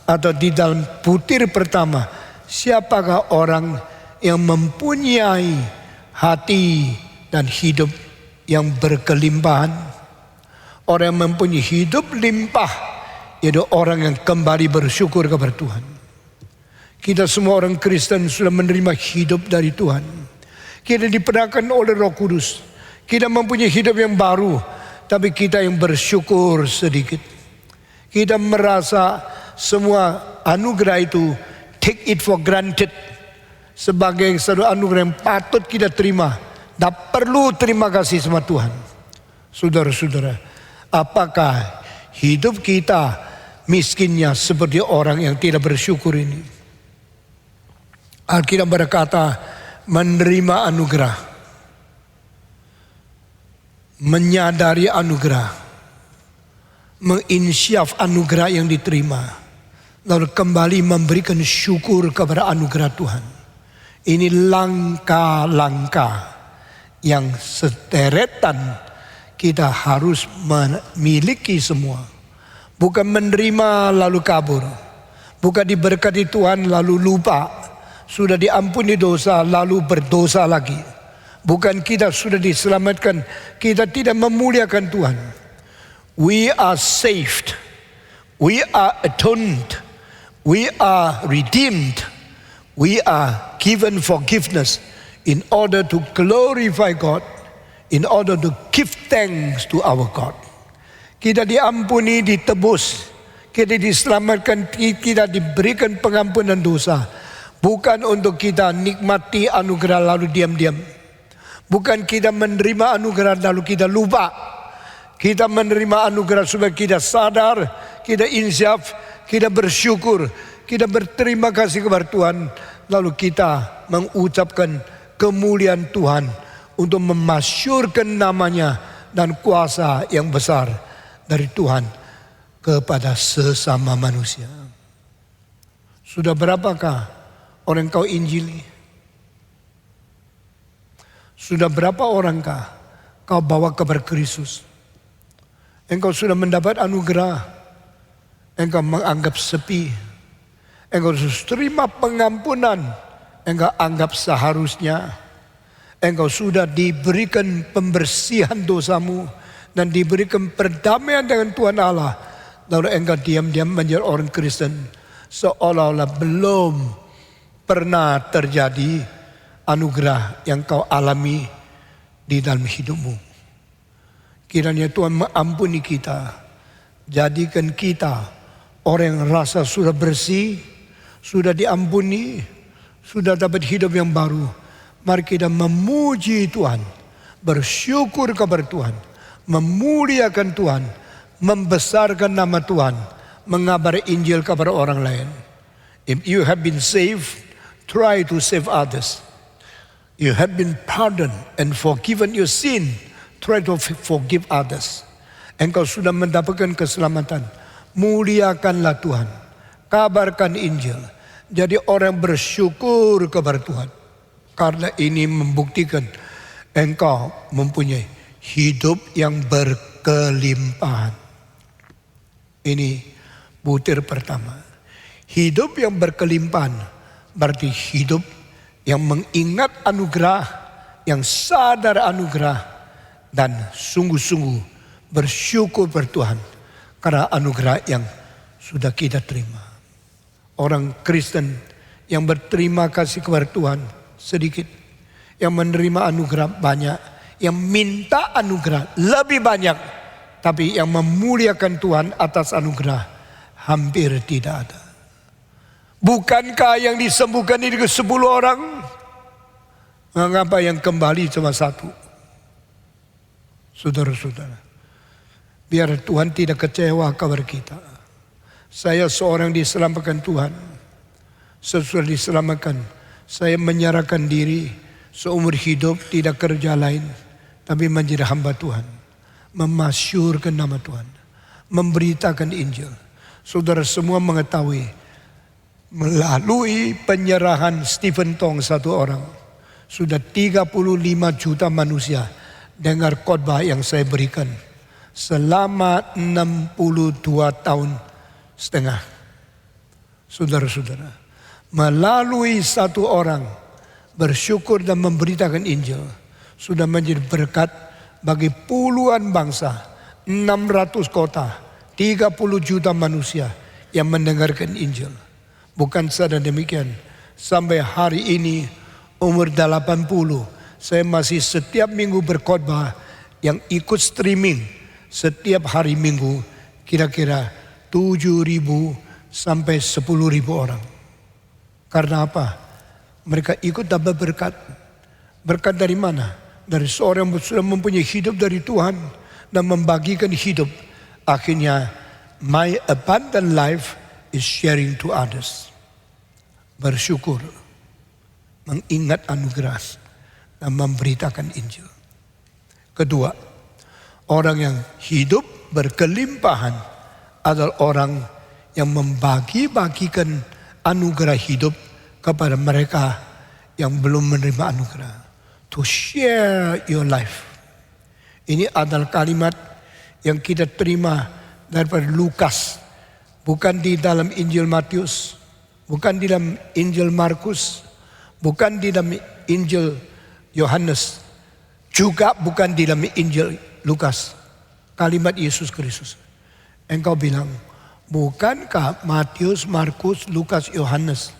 atau di dalam butir pertama, siapakah orang yang mempunyai hati dan hidup yang berkelimpahan? Orang yang mempunyai hidup limpah yaitu orang yang kembali bersyukur kepada Tuhan. Kita semua orang Kristen sudah menerima hidup dari Tuhan. Kita dipenuhkan oleh Roh Kudus. Kita mempunyai hidup yang baru, tapi kita yang bersyukur sedikit. Kita merasa semua anugerah itu take it for granted sebagai satu anugerah yang patut kita terima. Tak perlu terima kasih sama Tuhan. Saudara-saudara, apakah hidup kita miskinnya seperti orang yang tidak bersyukur ini? Alkitab berkata menerima anugerah, menyadari anugerah, menginsyaf anugerah yang diterima, lalu kembali memberikan syukur kepada anugerah Tuhan. Ini langkah-langkah yang sederetan kita harus memiliki semua. Bukan menerima lalu kabur. Bukan diberkati Tuhan lalu lupa. Sudah diampuni dosa lalu berdosa lagi. Bukan kita sudah diselamatkan, kita tidak memuliakan Tuhan. We are saved. We are atoned. We are redeemed. We are given forgiveness in order to glorify God, in order to give thanks to our God. Kita diampuni, ditebus, kita diselamatkan, kita diberikan pengampunan dosa. Bukan untuk kita nikmati anugerah lalu diam-diam. Bukan kita menerima anugerah lalu kita lupa. Kita menerima anugerah supaya kita sadar, kita insyaf, kita bersyukur, kita berterima kasih kepada Tuhan. Lalu kita mengucapkan kemuliaan Tuhan untuk memasyurkan namanya dan kuasa yang besar dari Tuhan kepada sesama manusia. Sudah berapakah orang kau injili? Sudah berapa orangkah kau bawa kepada Kristus? Engkau sudah mendapat anugerah, engkau menganggap sepi, engkau terima pengampunan, engkau anggap seharusnya, engkau sudah diberikan pembersihan dosamu dan diberikan perdamaian dengan Tuhan Allah, lalu engkau diam-diam menjadi orang Kristen seolah-olah belum pernah terjadi anugerah yang kau alami di dalam hidupmu. Kiranya Tuhan mengampuni kita, jadikan kita orang yang rasa sudah bersih, sudah diampuni, sudah dapat hidup yang baru. Mari kita memuji Tuhan, bersyukur kepada Tuhan, memuliakan Tuhan, membesarkan nama Tuhan, mengabari Injil kepada orang lain. If you have been saved, try to save others. You have been pardoned and forgiven your sin, try to forgive others. Engkau sudah mendapatkan keselamatan, muliakanlah Tuhan, kabarkan Injil, jadi orang bersyukur kepada Tuhan. Karena ini membuktikan engkau mempunyai hidup yang berkelimpahan. Ini butir pertama. Hidup yang berkelimpahan berarti hidup yang mengingat anugerah, yang sadar anugerah, dan sungguh-sungguh bersyukur pada Tuhan karena anugerah yang sudah kita terima. Orang Kristen yang berterima kasih kepada Tuhan sedikit, yang menerima anugerah banyak, yang minta anugerah lebih banyak, tapi yang memuliakan Tuhan atas anugerah hampir tidak ada. Bukankah yang disembuhkan ini ke 10 orang? Mengapa yang kembali cuma 1? Saudara-saudara, biar Tuhan tidak kecewa kepada kita. Saya seorang diselamatkan Tuhan. Sesudah diselamatkan, saya menyerahkan diri seumur hidup, tidak kerja lain, tapi menjadi hamba Tuhan, memasyurkan nama Tuhan, memberitakan Injil. Saudara semua mengetahui, melalui penyerahan Stephen Tong, satu orang, sudah 35 juta manusia dengar khotbah yang saya berikan selama 62 tahun setengah. Saudara-saudara, melalui satu orang bersyukur dan memberitakan Injil sudah menjadi berkat bagi puluhan bangsa, 600 kota, 30 juta manusia yang mendengarkan Injil. Bukan saja demikian, sampai hari ini umur 80, saya masih setiap minggu berkhotbah yang ikut streaming setiap hari Minggu, kira-kira 7.000 sampai 10.000 orang. Karena apa? Mereka ikut dapat berkat. Berkat dari mana? Dari seorang yang sudah mempunyai hidup dari Tuhan dan membagikan hidup. Akhirnya, my abundant life is sharing to others. Bersyukur, mengingat anugerah, dan memberitakan Injil. Kedua, orang yang hidup berkelimpahan adalah orang yang membagi-bagikan anugerah hidup kepada mereka yang belum menerima anugerah. To share your life. Ini adalah kalimat yang kita terima daripada Lukas. Bukan di dalam Injil Matius, bukan di dalam Injil Markus, bukan di dalam Injil Yohanes, juga bukan di dalam Injil Lukas. Kalimat Yesus Kristus. Engkau bilang, bukankah Matius, Markus, Lukas, Yohanes,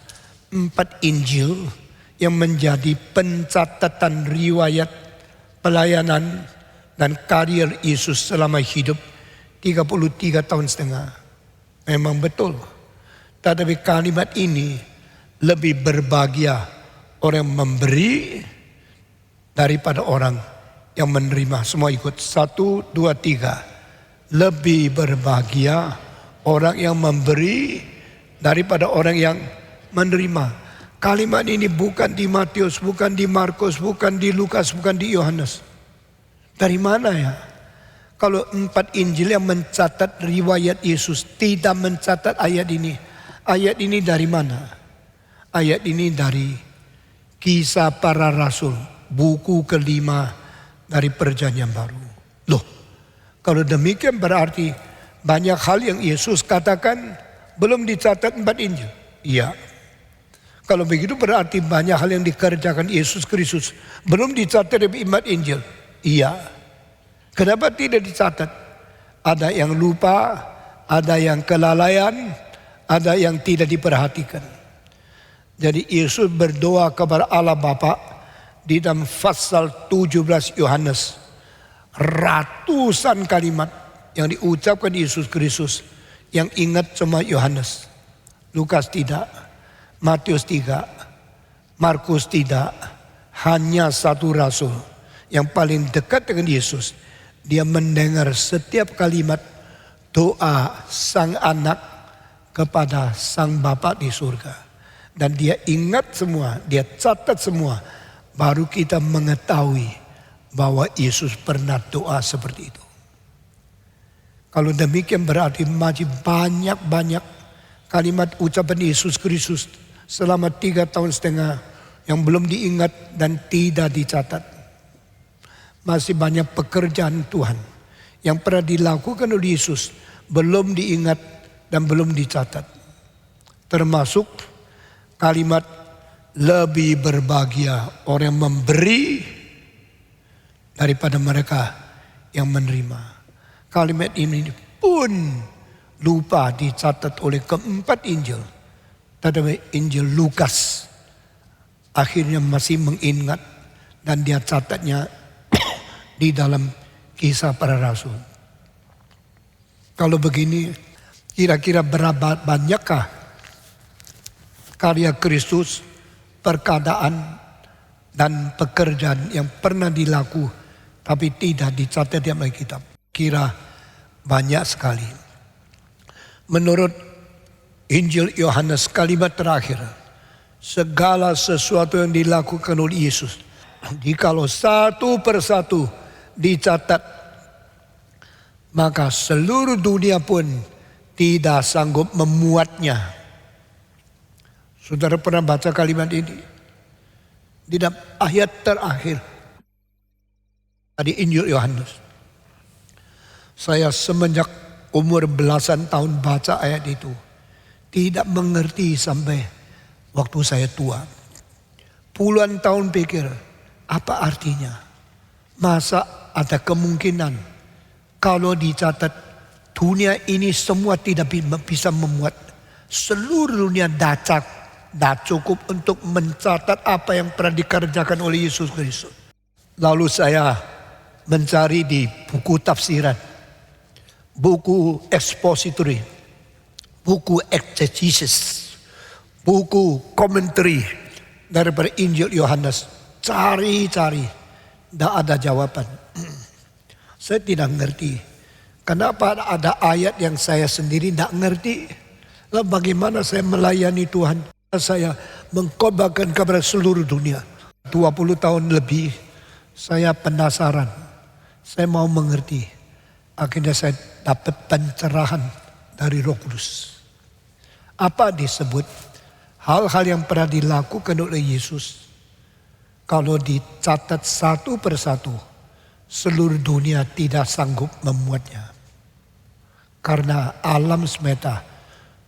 4 Injil yang menjadi pencatatan riwayat pelayanan dan karier Yesus selama hidup 33 tahun setengah? Memang betul. Tetapi kalimat ini lebih berbahagia orang yang memberi daripada orang yang menerima. Semua ikut 1, 2, 3. Lebih berbahagia orang yang memberi daripada orang yang menerima. Kalimat ini bukan di Matius, bukan di Markus, bukan di Lukas, bukan di Yohanes. Dari mana ya? Kalau 4 Injil yang mencatat riwayat Yesus tidak mencatat ayat ini. Ayat ini dari mana? Ayat ini dari Kisah Para Rasul, buku kelima dari Perjanjian Baru. Loh, kalau demikian berarti banyak hal yang Yesus katakan belum dicatat 4 Injil. Iya. Kalau begitu berarti banyak hal yang dikerjakan Yesus Kristus belum dicatat di imat Injil. Iya. Kenapa tidak dicatat? Ada yang lupa, ada yang kelalaian, ada yang tidak diperhatikan. Jadi Yesus berdoa kepada Allah Bapa di dalam pasal 17 Yohanes. Ratusan kalimat yang diucapkan Yesus Kristus yang ingat semua Yohanes. Lukas tidak, Matius tidak, Markus tidak. Hanya satu rasul yang paling dekat dengan Yesus. Dia mendengar setiap kalimat doa sang anak kepada sang Bapa di surga. Dan dia ingat semua, dia catat semua. Baru kita mengetahui bahwa Yesus pernah doa seperti itu. Kalau demikian berarti masih banyak kalimat ucapan Yesus Kristus selama 3,5 tahun yang belum diingat dan tidak dicatat. Masih banyak pekerjaan Tuhan yang pernah dilakukan oleh Yesus belum diingat dan belum dicatat. Termasuk kalimat lebih berbahagia orang yang memberi daripada mereka yang menerima. Kalimat ini pun lupa dicatat oleh keempat Injil. Tetapi Injil Lukas akhirnya masih mengingat dan dia catatnya di dalam Kisah Para Rasul. Kalau begini, kira-kira berapa banyakkah karya Kristus, perkataan dan pekerjaan yang pernah dilakukan tapi tidak dicatat di dalam Alkitab? Kira banyak sekali. Menurut Injil Yohanes kalimat terakhir, segala sesuatu yang dilakukan oleh Yesus, jikalau satu persatu dicatat, maka seluruh dunia pun tidak sanggup memuatnya. Saudara pernah baca kalimat ini? Di dalam ayat terakhir di Injil Yohanes. Saya semenjak umur belasan tahun baca ayat itu, tidak mengerti sampai waktu saya tua. Puluhan tahun pikir, apa artinya? Masa ada kemungkinan kalau dicatat dunia ini semua tidak bisa memuat. Seluruh dunia tidak cukup untuk mencatat apa yang pernah dikerjakan oleh Yesus Kristus. Lalu saya mencari di buku tafsiran, buku expository, buku exegesis, buku commentary daripada Injil Yohanes. Cari-cari. Tidak ada jawaban. Saya tidak ngerti. Kenapa ada ayat yang saya sendiri tidak ngerti. Lalu bagaimana saya melayani Tuhan. Saya mengkhotbahkan kepada seluruh dunia. 20 tahun lebih saya penasaran. Saya mau mengerti. Akhirnya saya dapat pencerahan dari Roh Kudus. Apa disebut hal-hal yang pernah dilakukan oleh Yesus. Kalau dicatat satu persatu, seluruh dunia tidak sanggup memuatnya. Karena alam semesta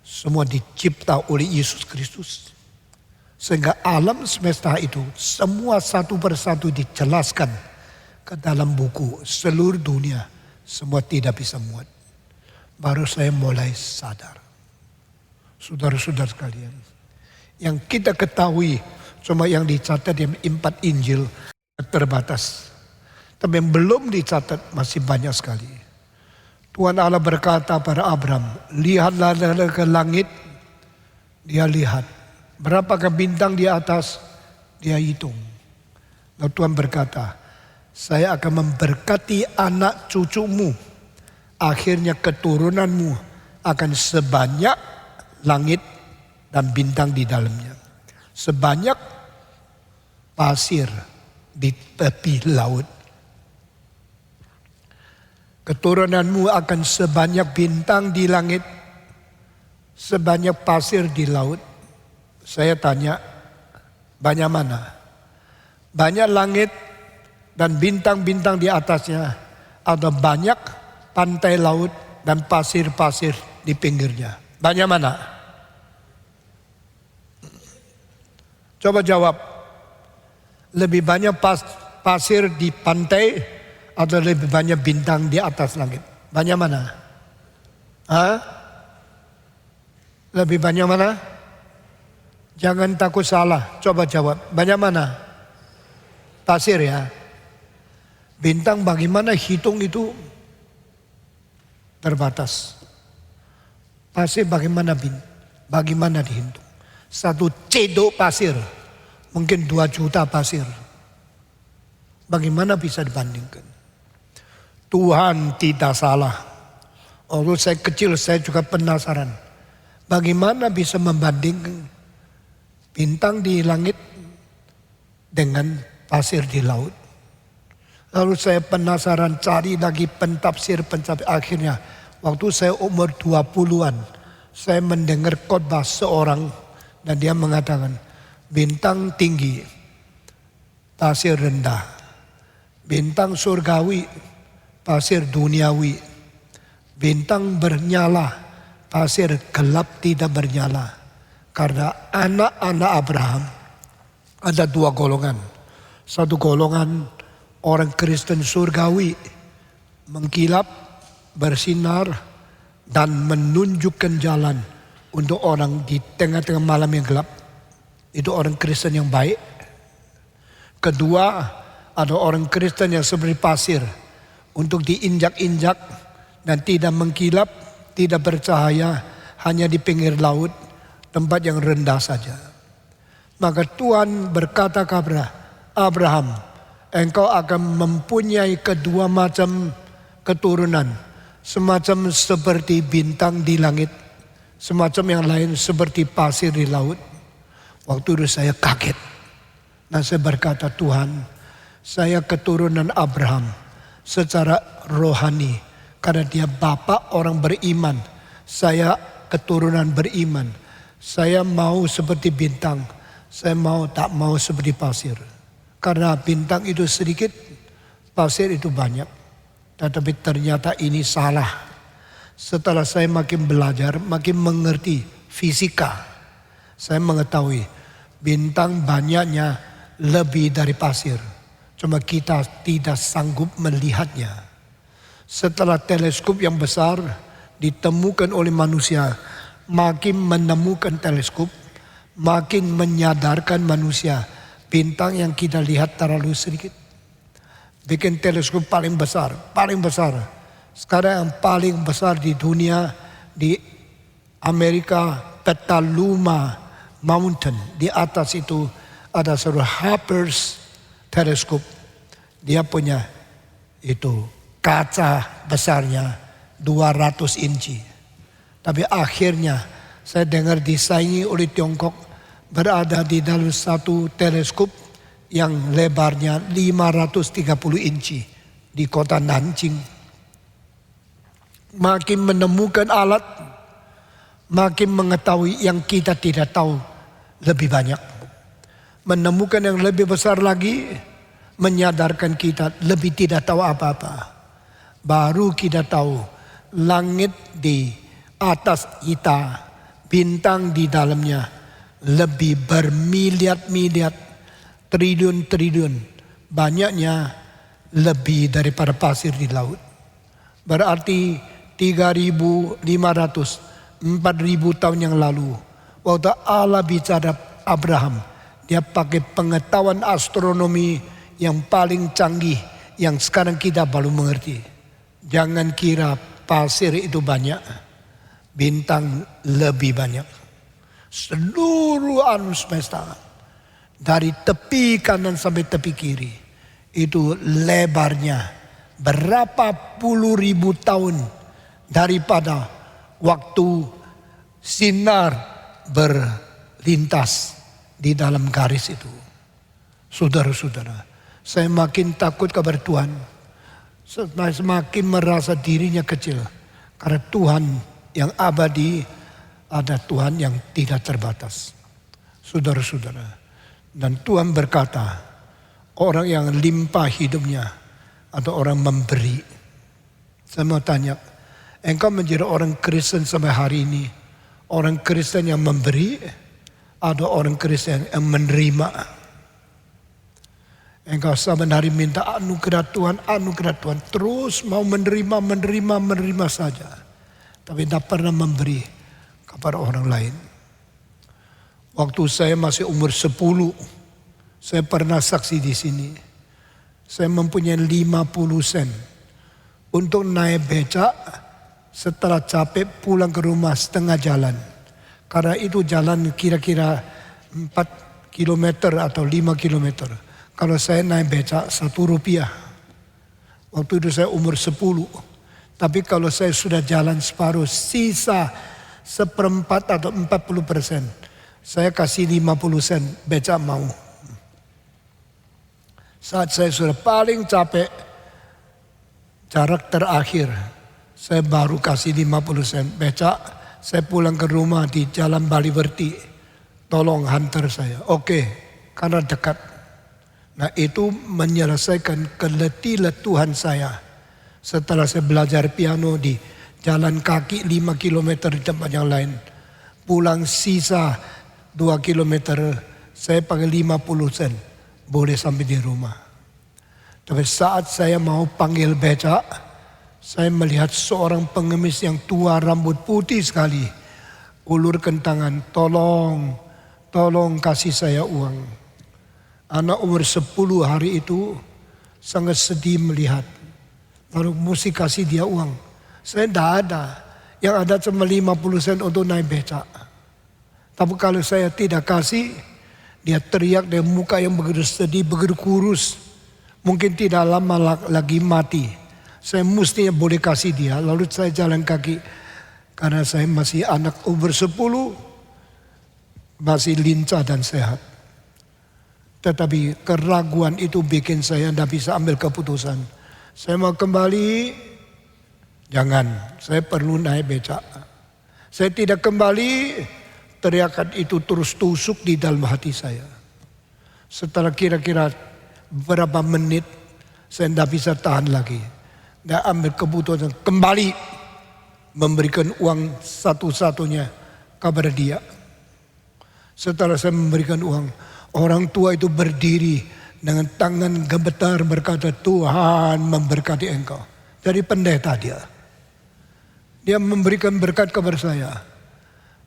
semua dicipta oleh Yesus Kristus. Sehingga alam semesta itu semua satu persatu dijelaskan ke dalam buku. Seluruh dunia semua tidak bisa muat. Baru saya mulai sadar. Saudara-saudara sekalian, yang kita ketahui cuma yang dicatat di 4 Injil terbatas. Tapi yang belum dicatat masih banyak sekali. Tuhan Allah berkata pada Abraham, lihatlah ke langit. Dia lihat. Berapakah bintang di atas? Dia hitung. Lalu Tuhan berkata, saya akan memberkati anak cucumu. Akhirnya keturunanmu akan sebanyak langit dan bintang di dalamnya. Sebanyak pasir di tepi laut. Keturunanmu akan sebanyak bintang di langit, sebanyak pasir di laut. Saya tanya, banyak mana? Banyak langit dan bintang-bintang di atasnya, atau banyak pantai laut dan pasir-pasir di pinggirnya? Banyak mana? Coba jawab. Lebih banyak pasir di pantai atau lebih banyak bintang di atas langit? Banyak mana? Hah? Lebih banyak mana? Jangan takut salah. Coba jawab. Banyak mana? Pasir ya. Bintang bagaimana hitung itu terbatas. Pasir bagaimana dihitung? Satu cedok pasir mungkin 2 juta pasir. Bagaimana bisa dibandingkan? Tuhan tidak salah. Waktu saya kecil saya juga penasaran. Bagaimana bisa membandingkan bintang di langit dengan pasir di laut. Lalu saya penasaran cari lagi pentafsir. Akhirnya waktu saya umur 20-an. Saya mendengar khotbah seorang dan dia mengatakan bintang tinggi, pasir rendah. Bintang surgawi, pasir duniawi. Bintang bernyala, pasir gelap tidak bernyala. Karena anak-anak Abraham ada 2 golongan. Satu golongan orang Kristen surgawi, mengkilap, bersinar, dan menunjukkan jalan untuk orang di tengah-tengah malam yang gelap. Itu orang Kristen yang baik. Kedua, ada orang Kristen yang seperti pasir, untuk diinjak-injak dan tidak mengkilap, tidak bercahaya, hanya di pinggir laut, tempat yang rendah saja. Maka Tuhan berkata kepada Abraham, engkau akan mempunyai kedua macam keturunan. Semacam seperti bintang di langit, semacam yang lain seperti pasir di laut. Waktu itu saya kaget. Dan saya berkata, Tuhan, saya keturunan Abraham secara rohani. Karena dia bapak orang beriman. Saya keturunan beriman. Saya mau seperti bintang. Saya tak mau seperti pasir. Karena bintang itu sedikit, pasir itu banyak. Tetapi ternyata ini salah. Setelah saya makin belajar, makin mengerti fisika, saya mengetahui bintang banyaknya lebih dari pasir. Cuma kita tidak sanggup melihatnya. Setelah teleskop yang besar ditemukan oleh manusia, makin menemukan teleskop, makin menyadarkan manusia bintang yang kita lihat terlalu sedikit. Bikin teleskop paling besar. Sekarang yang paling besar di dunia, di Amerika, Petaluma Mountain. Di atas itu ada sebuah Hubble teleskop. Dia punya itu kaca besarnya 200 inci. Tapi akhirnya saya dengar disaingi oleh Tiongkok, berada di dalam satu teleskop yang lebarnya 530 inci di kota Nanjing. Makin menemukan alat, makin mengetahui yang kita tidak tahu lebih banyak. Menemukan yang lebih besar lagi, menyadarkan kita lebih tidak tahu apa-apa. Baru kita tahu langit di atas kita, bintang di dalamnya lebih bermiliar-miliar, triliun-triliun, banyaknya lebih daripada pasir di laut. Berarti 3.500, 4.000 tahun yang lalu, waktu Allah bicara Abraham, dia pakai pengetahuan astronomi yang paling canggih, yang sekarang kita baru mengerti. Jangan kira pasir itu banyak, bintang lebih banyak. Seluruh alam semesta, dari tepi kanan sampai tepi kiri, itu lebarnya berapa puluh ribu tahun daripada waktu sinar berlintas di dalam garis itu. Saudara-saudara, saya makin takut kepada Tuhan. Saya semakin merasa dirinya kecil. Karena Tuhan yang abadi ada Tuhan yang tidak terbatas. Saudara-saudara, dan Tuhan berkata, orang yang limpah hidupnya atau orang memberi. Saya mau tanya, engkau menjadi orang Kristen sampai hari ini, orang Kristen yang memberi ada orang Kristen yang menerima. Engkau saban hari minta anugerah Tuhan, terus mau menerima saja. Tapi tidak pernah memberi kepada orang lain. Waktu saya masih umur 10, saya pernah saksi di sini. Saya mempunyai 50 sen untuk naik becak setelah capek pulang ke rumah setengah jalan. Karena itu jalan kira-kira 4 kilometer atau 5 kilometer. Kalau saya naik becak 1 rupiah. Waktu itu saya umur 10. Tapi kalau saya sudah jalan separuh, sisa 1/4 atau 40%. Saya kasih 50 sen, becak mau. Saat saya sudah paling capek, jarak terakhir, saya baru kasih 50 sen, becak. Saya pulang ke rumah di Jalan Baliwerti. Tolong hantar saya. Oke, karena dekat. Nah itu menyelesaikan keletihan saya. Setelah saya belajar piano di jalan kaki 5 km di tempat yang lain. Pulang sisa 2 km saya pakai 50 sen. Boleh sampai di rumah. Tapi saat saya mau panggil becak, saya melihat seorang pengemis yang tua rambut putih sekali. Ulurkan tangan, tolong kasih saya uang. Anak umur 10 hari itu sangat sedih melihat. Lalu mesti kasih dia uang. Saya tidak ada. Yang ada cuma 50 sen untuk naik becak. Tapi kalau saya tidak kasih, dia teriak dengan muka yang begitu sedih, begitu kurus. Mungkin tidak lama lagi mati. Saya mestinya boleh kasih dia. Lalu saya jalan kaki. Karena saya masih anak umur 10. Masih lincah dan sehat. Tetapi keraguan itu bikin saya tidak bisa ambil keputusan. Saya mau kembali, jangan. Saya perlu naik becak. Saya tidak kembali, teriakan itu terus tusuk di dalam hati saya. Setelah kira-kira beberapa menit, saya tidak bisa tahan lagi. Dan ambil keputusan kembali memberikan uang satu-satunya kepada dia. Setelah saya memberikan uang, orang tua itu berdiri dengan tangan gemetar berkata, Tuhan memberkati engkau. Dari pendeta dia. Dia memberikan berkat kepada saya.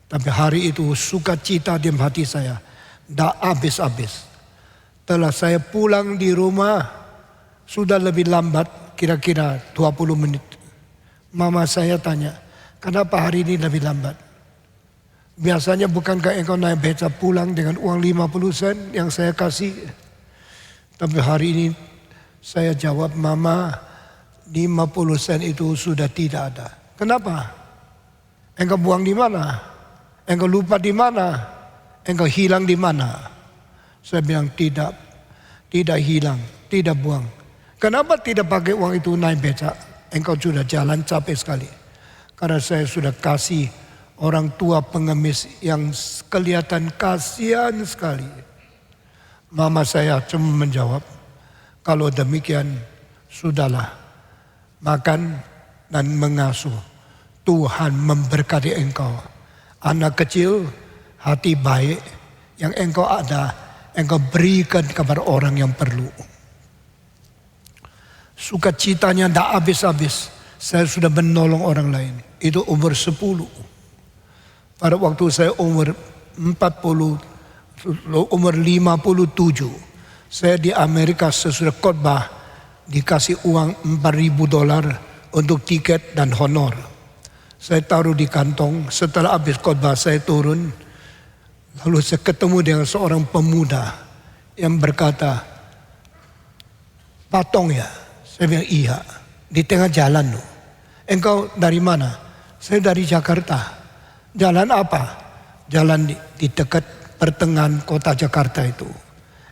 Tapi hari itu sukacita di hati saya. Tidak habis-habis. Setelah saya pulang di rumah, sudah lebih lambat, kira-kira 20 menit. Mama saya tanya, kenapa hari ini lebih lambat? Biasanya bukankah engkau naik becak pulang dengan uang 50 sen yang saya kasih? Tapi hari ini saya jawab, Mama, 50 sen itu sudah tidak ada. Kenapa? Engkau buang di mana? Engkau lupa di mana? Engkau hilang di mana? Saya bilang tidak hilang, tidak buang. Kenapa tidak pakai uang itu naik becak? Engkau sudah jalan capek sekali. Karena saya sudah kasih orang tua pengemis yang kelihatan kasihan sekali. Mama saya cuma menjawab, kalau demikian sudahlah, makan dan mengasuh. Tuhan memberkati engkau. Anak kecil, hati baik, yang engkau ada, engkau berikan kepada orang yang perlu. Sukacitanya tidak habis-habis. Saya sudah menolong orang lain. Itu umur 10. Pada waktu saya umur 57, saya di Amerika sesudah khotbah dikasih uang $4.000 untuk tiket dan honor. Saya taruh di kantong, setelah habis khotbah saya turun, lalu saya ketemu dengan seorang pemuda yang berkata, Patong ya? Saya bilang iya, di tengah jalan loh. Engkau dari mana? Saya dari Jakarta. Jalan apa? Jalan di dekat pertengahan kota Jakarta itu.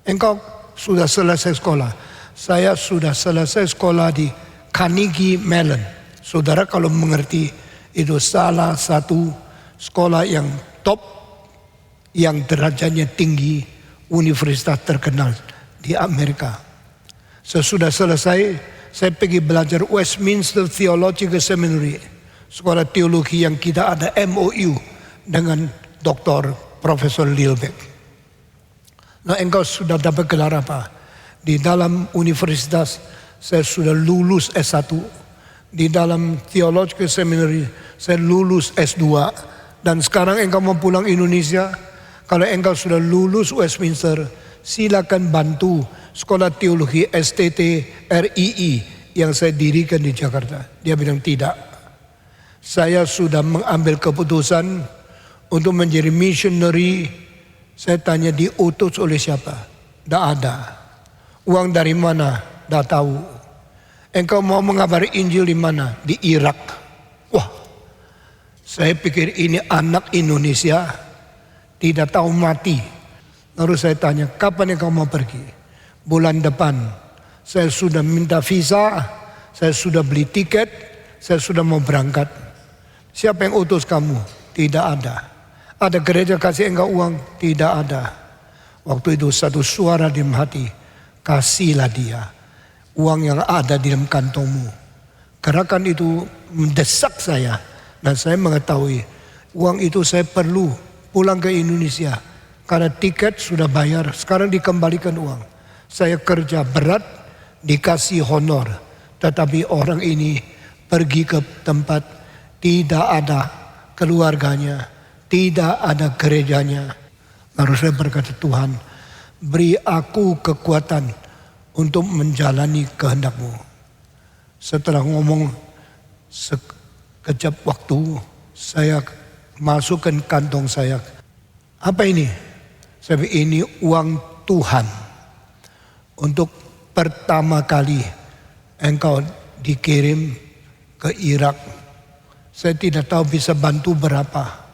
Engkau sudah selesai sekolah. Saya sudah selesai sekolah di Carnegie Mellon. Saudara kalau mengerti, itu salah satu sekolah yang top, yang derajatnya tinggi, universitas terkenal di Amerika. Sesudah selesai, saya pergi belajar Westminster Theological Seminary. Sekolah teologi yang kita ada MOU dengan Dr. Profesor Lilbeck. Nah, engkau sudah dapat gelar apa? Di dalam universitas saya sudah lulus S1. Di dalam Theological Seminary saya lulus S2. Dan sekarang engkau mau pulang Indonesia. Kalau engkau sudah lulus Westminster, silakan bantu sekolah teologi STT RII yang saya dirikan di Jakarta. Dia bilang tidak. Saya sudah mengambil keputusan untuk menjadi missionary. Saya tanya diutus oleh siapa? Tidak ada. Uang dari mana? Tidak tahu. Engkau mau mengabari Injil di mana? Di Irak. Wah, saya pikir ini anak Indonesia tidak tahu mati. Lalu saya tanya, kapan engkau mau pergi? Bulan depan. Saya sudah minta visa, saya sudah beli tiket, saya sudah mau berangkat. Siapa yang utus kamu? Tidak ada. Ada gereja kasih engkau uang? Tidak ada. Waktu itu satu suara di hati, kasihlah dia uang yang ada di dalam kantongmu. Gerakan itu mendesak saya dan saya mengetahui uang itu saya perlu pulang ke Indonesia karena tiket sudah bayar, sekarang dikembalikan uang. Saya kerja berat, dikasih honor, tetapi orang ini pergi ke tempat tidak ada keluarganya, tidak ada gerejanya. Lalu saya berkata, Tuhan, beri aku kekuatan untuk menjalani kehendak-Mu. Setelah ngomong sekejap waktu, saya masukkan kantong saya. Apa ini? Saya bilang, ini uang Tuhan. Untuk pertama kali engkau dikirim ke Irak. Saya tidak tahu bisa bantu berapa.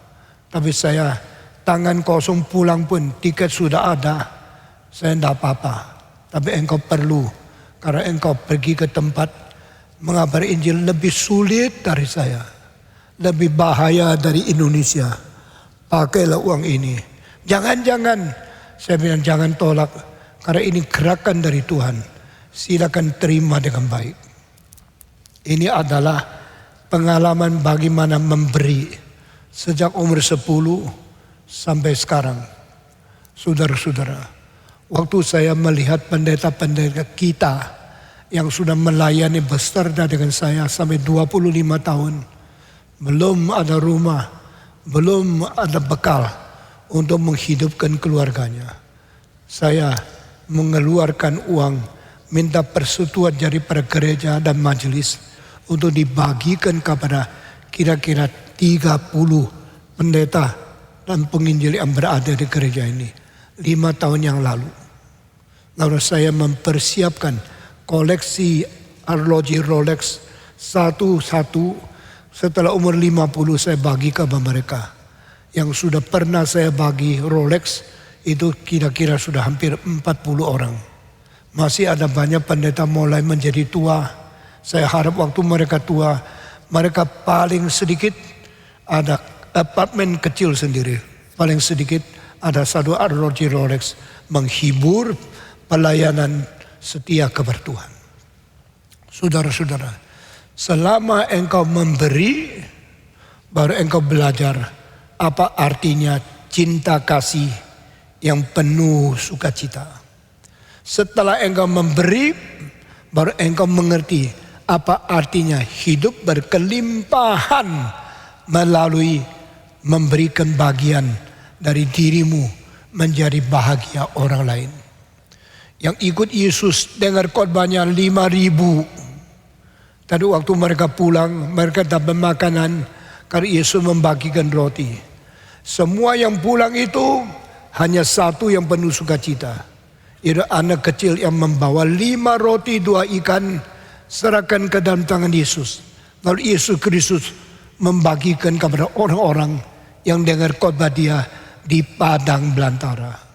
Tapi saya tangan kosong pulang pun, tiket sudah ada. Saya tidak apa-apa. Tapi engkau perlu, karena engkau pergi ke tempat mengabari Injil lebih sulit dari saya. Lebih bahaya dari Indonesia. Pakailah uang ini. Jangan-jangan, saya bilang jangan tolak. Karena ini gerakan dari Tuhan. Silakan terima dengan baik. Ini adalah pengalaman bagaimana memberi. Sejak umur 10 sampai sekarang. Saudara-saudara. Waktu saya melihat pendeta-pendeta kita yang sudah melayani beserta dengan saya sampai 25 tahun. Belum ada rumah, belum ada bekal untuk menghidupkan keluarganya. Saya mengeluarkan uang, minta persetujuan daripada gereja dan majelis untuk dibagikan kepada kira-kira 30 pendeta dan penginjil yang berada di gereja ini 5 tahun yang lalu. Lalu saya mempersiapkan koleksi arloji Rolex satu-satu. Setelah umur 50 saya bagi ke mereka. Yang sudah pernah saya bagi Rolex itu kira-kira sudah hampir 40 orang. Masih ada banyak pendeta mulai menjadi tua. Saya harap waktu mereka tua, mereka paling sedikit ada apartemen kecil sendiri. Paling sedikit ada satu arloji Rolex menghibur pelayanan setia kepada Tuhan. Saudara-saudara, selama engkau memberi, baru engkau belajar apa artinya cinta kasih yang penuh sukacita. Setelah engkau memberi, baru engkau mengerti apa artinya hidup berkelimpahan melalui memberikan bagian dari dirimu menjadi bahagia orang lain. Yang ikut Yesus dengar khotbahnya 5.000. Tadi waktu mereka pulang, mereka dapat makanan karena Yesus membagikan roti. Semua yang pulang itu hanya satu yang penuh sukacita. Itu anak kecil yang membawa 5 roti 2 ikan serahkan ke dalam tangan Yesus. Lalu Yesus Kristus membagikan kepada orang-orang yang dengar khotbah dia di padang belantara.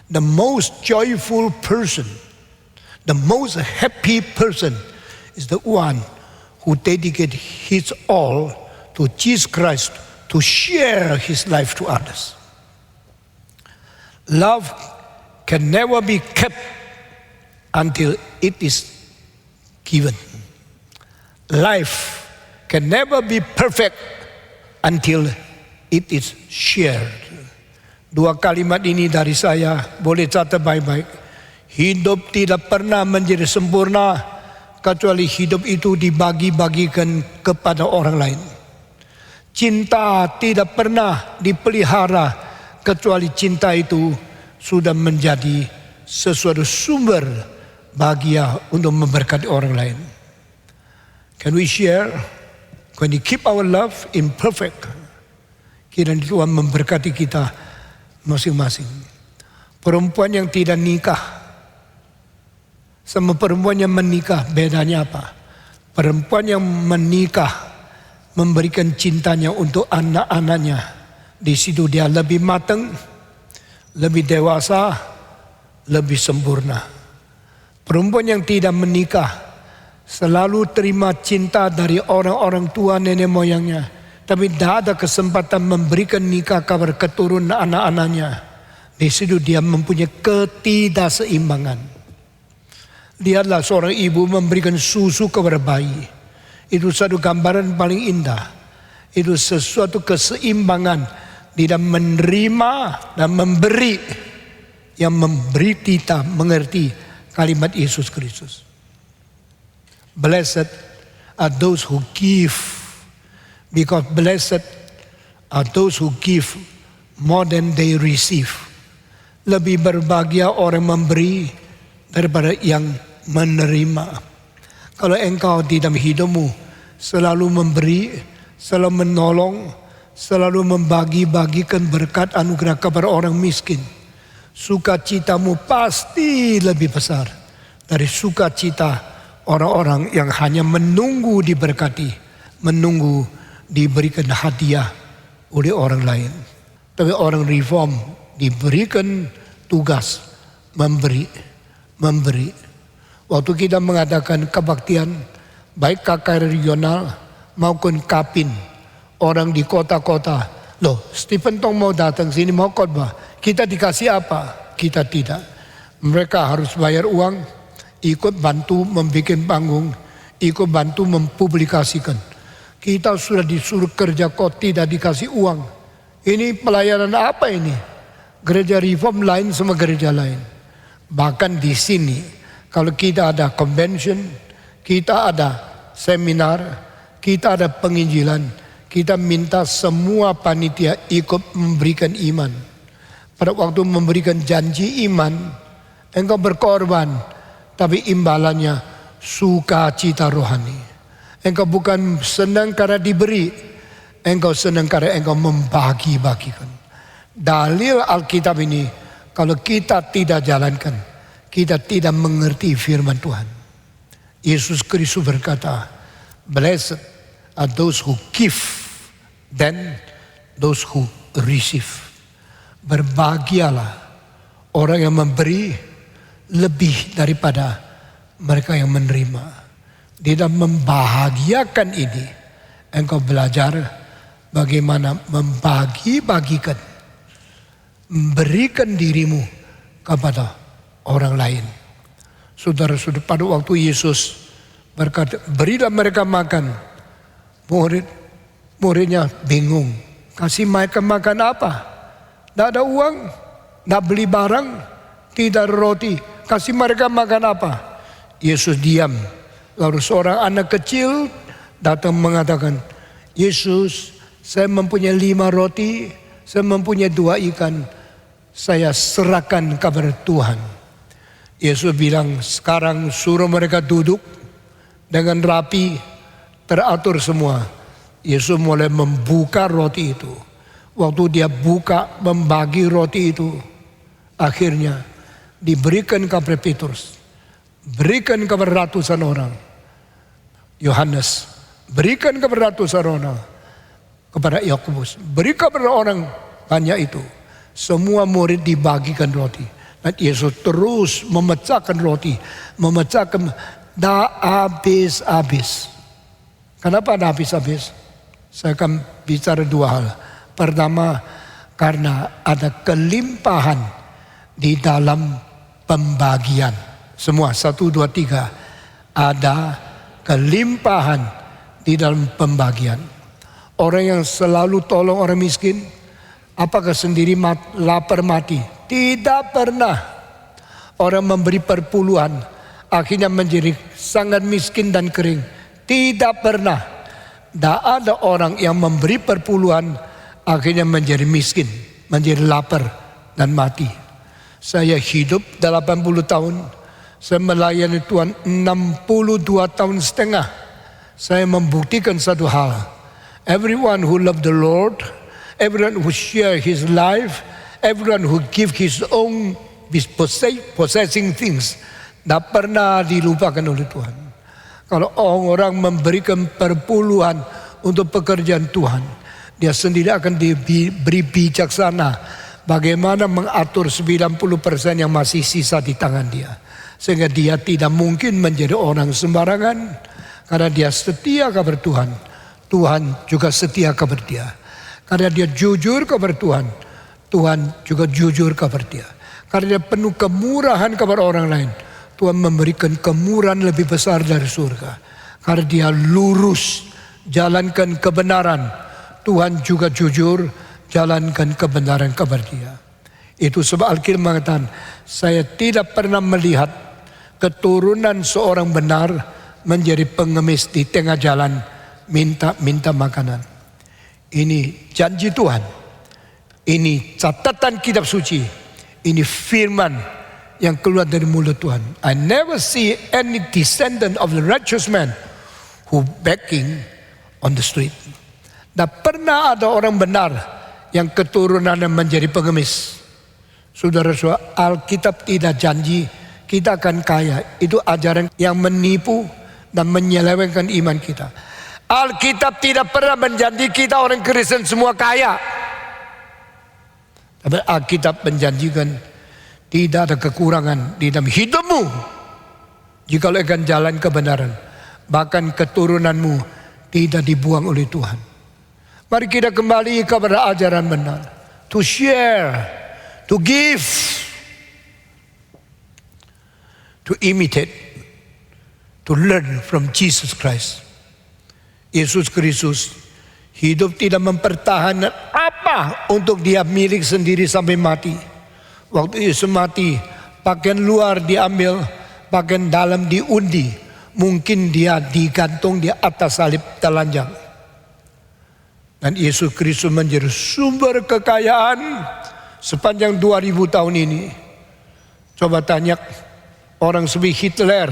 The most joyful person, the most happy person is the one who dedicated his all to Jesus Christ to share his life to others. Love can never be kept until it is given. Life can never be perfect until it is shared. 2 2 kalimat ini dari saya, boleh catat baik-baik. Hidup tidak pernah menjadi sempurna kecuali hidup itu dibagi-bagikan kepada orang lain. Cinta tidak pernah dipelihara kecuali cinta itu sudah menjadi sesuatu sumber bahagia untuk memberkati orang lain. Can we share? When we keep our love imperfect, kiranya Tuhan memberkati kita masing-masing. Perempuan yang tidak nikah sama perempuan yang menikah, bedanya apa? Perempuan yang menikah memberikan cintanya untuk anak-anaknya. Di situ dia lebih matang, lebih dewasa, lebih sempurna. Perempuan yang tidak menikah selalu terima cinta dari orang-orang tua nenek moyangnya, tapi tidak ada kesempatan memberikan nikah kepada keturunan anak-anaknya. Di situ dia mempunyai ketidakseimbangan. Lihatlah seorang ibu memberikan susu kepada bayi. Itu satu gambaran paling indah. Itu sesuatu keseimbangan di dalam menerima dan memberi, yang memberi kita mengerti kalimat Yesus Kristus. Blessed are those who give, because blessed are those who give more than they receive. Lebih berbahagia orang memberi daripada yang menerima. Kalau engkau di dalam hidupmu selalu memberi, selalu menolong, selalu membagi-bagikan berkat anugerah kepada orang miskin, sukacitamu pasti lebih besar dari sukacita orang-orang yang hanya menunggu diberkati, menunggu diberikan hadiah oleh orang lain. Tapi orang reform diberikan tugas memberi. Waktu kita mengadakan kebaktian, baik KKR regional maupun Kapin, orang di kota-kota, loh Stephen Tong mau datang sini mau khotbah, kita dikasih apa? Kita tidak. Mereka harus bayar uang, ikut bantu membuat panggung, ikut bantu mempublikasikan. Kita sudah disuruh kerja kok tidak dikasih uang. Ini pelayanan apa ini? Gereja reform lain sama gereja lain. Bahkan di sini, kalau kita ada convention, kita ada seminar, kita ada penginjilan, kita minta semua panitia ikut memberikan iman. Pada waktu memberikan janji iman, engkau berkorban, tapi imbalannya sukacita rohani. Engkau bukan senang karena diberi, engkau senang karena engkau membagi-bagikan. Dalil Alkitab ini, kalau kita tidak jalankan, kita tidak mengerti firman Tuhan. Yesus Kristus berkata, blessed are those who give than those who receive. Berbahagialah orang yang memberi lebih daripada mereka yang menerima. Di dalam membahagiakan ini, engkau belajar bagaimana membagi-bagikan, memberikan dirimu kepada orang lain. Saudara-saudara, pada waktu Yesus berkata, berilah mereka makan, muridnya bingung. Kasih mereka makan apa? Tidak ada uang, tidak beli barang, tidak ada roti. Kasih mereka makan apa? Yesus diam. Lalu seorang anak kecil datang mengatakan, Yesus, saya mempunyai 5 roti, saya mempunyai 2 ikan. Saya serahkan kepada Tuhan. Yesus bilang, sekarang suruh mereka duduk dengan rapi, teratur semua. Yesus mulai membuka roti itu. Waktu dia buka, membagi roti itu, akhirnya diberikan kepada Petrus, berikan kepada ratusan orang. Yohanes, berikan kepada ratusan orang. Kepada Yakobus, berikan kepada orang banyak itu. Semua murid dibagikan roti. Dan Yesus terus memecahkan roti. Memecahkan, dah habis-habis. Kenapa dah habis-habis? Saya akan bicara 2 hal. Pertama, karena ada kelimpahan di dalam pembagian. Semua, 1, 2, 3. Ada kelimpahan di dalam pembagian. Orang yang selalu tolong orang miskin, Apakah sendiri lapar mati? Tidak pernah. Orang memberi perpuluhan akhirnya menjadi sangat miskin dan kering. Tidak pernah. Tidak ada orang yang memberi perpuluhan akhirnya menjadi miskin, menjadi lapar dan mati. Saya hidup 80 tahun. Saya melayani Tuhan 62 tahun setengah. Saya membuktikan satu hal. Everyone who love the Lord, everyone who share his life, everyone who give his own possessing things, tidak pernah dilupakan oleh Tuhan. Kalau orang memberikan perpuluhan untuk pekerjaan Tuhan, dia sendiri akan diberi bijaksana bagaimana mengatur 90% yang masih sisa di tangan dia. Sehingga dia tidak mungkin menjadi orang sembarangan, karena dia setia kepada Tuhan. Tuhan juga setia kepada dia. Karena dia jujur kepada Tuhan, Tuhan juga jujur kepada dia. Karena dia penuh kemurahan kepada orang lain, Tuhan memberikan kemurahan lebih besar dari surga. Karena dia lurus, jalankan kebenaran, Tuhan juga jujur, jalankan kebenaran kepada dia. Itu sebab Alkitab mengatakan, saya tidak pernah melihat keturunan seorang benar menjadi pengemis di tengah jalan minta makanan. Ini janji Tuhan. Ini catatan kitab suci. Ini firman yang keluar dari mulut Tuhan. I never see any descendant of the righteous man who begging on the street. Tak pernah ada orang benar yang keturunannya menjadi pengemis. Saudara-saudara, Alkitab tidak janji kita akan kaya. Itu ajaran yang menipu dan menyelewengkan iman kita. Alkitab tidak pernah menjanji kita orang Kristen semua kaya. Tapi Alkitab menjanjikan tidak ada kekurangan di dalam hidupmu jika lo akan jalan kebenaran. Bahkan keturunanmu tidak dibuang oleh Tuhan. Mari kita kembali kepada ajaran benar. To share, to give, to imitate, to learn from Jesus Christ. Yesus Kristus hidup tidak mempertahankan apa untuk dia milik sendiri sampai mati. Waktu Yesus mati, pakaian luar diambil, pakaian dalam diundi. Mungkin dia digantung di atas salib telanjang. Dan Yesus Kristus menjadi sumber kekayaan sepanjang 2000 tahun ini. Coba tanya orang seperti Hitler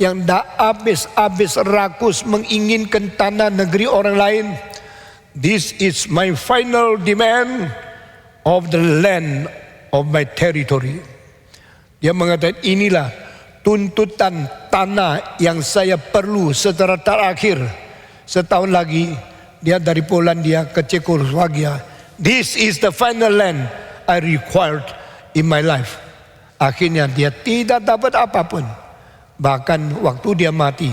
yang tak habis-habis rakus menginginkan tanah negeri orang lain. This is my final demand of the land of my territory. Dia mengatakan inilah tuntutan tanah yang saya perlu secara terakhir. Setahun lagi dia dari Polandia ke Czechoslovakia. This is the final land I required in my life. Akhirnya dia tidak dapat apapun. Bahkan waktu dia mati,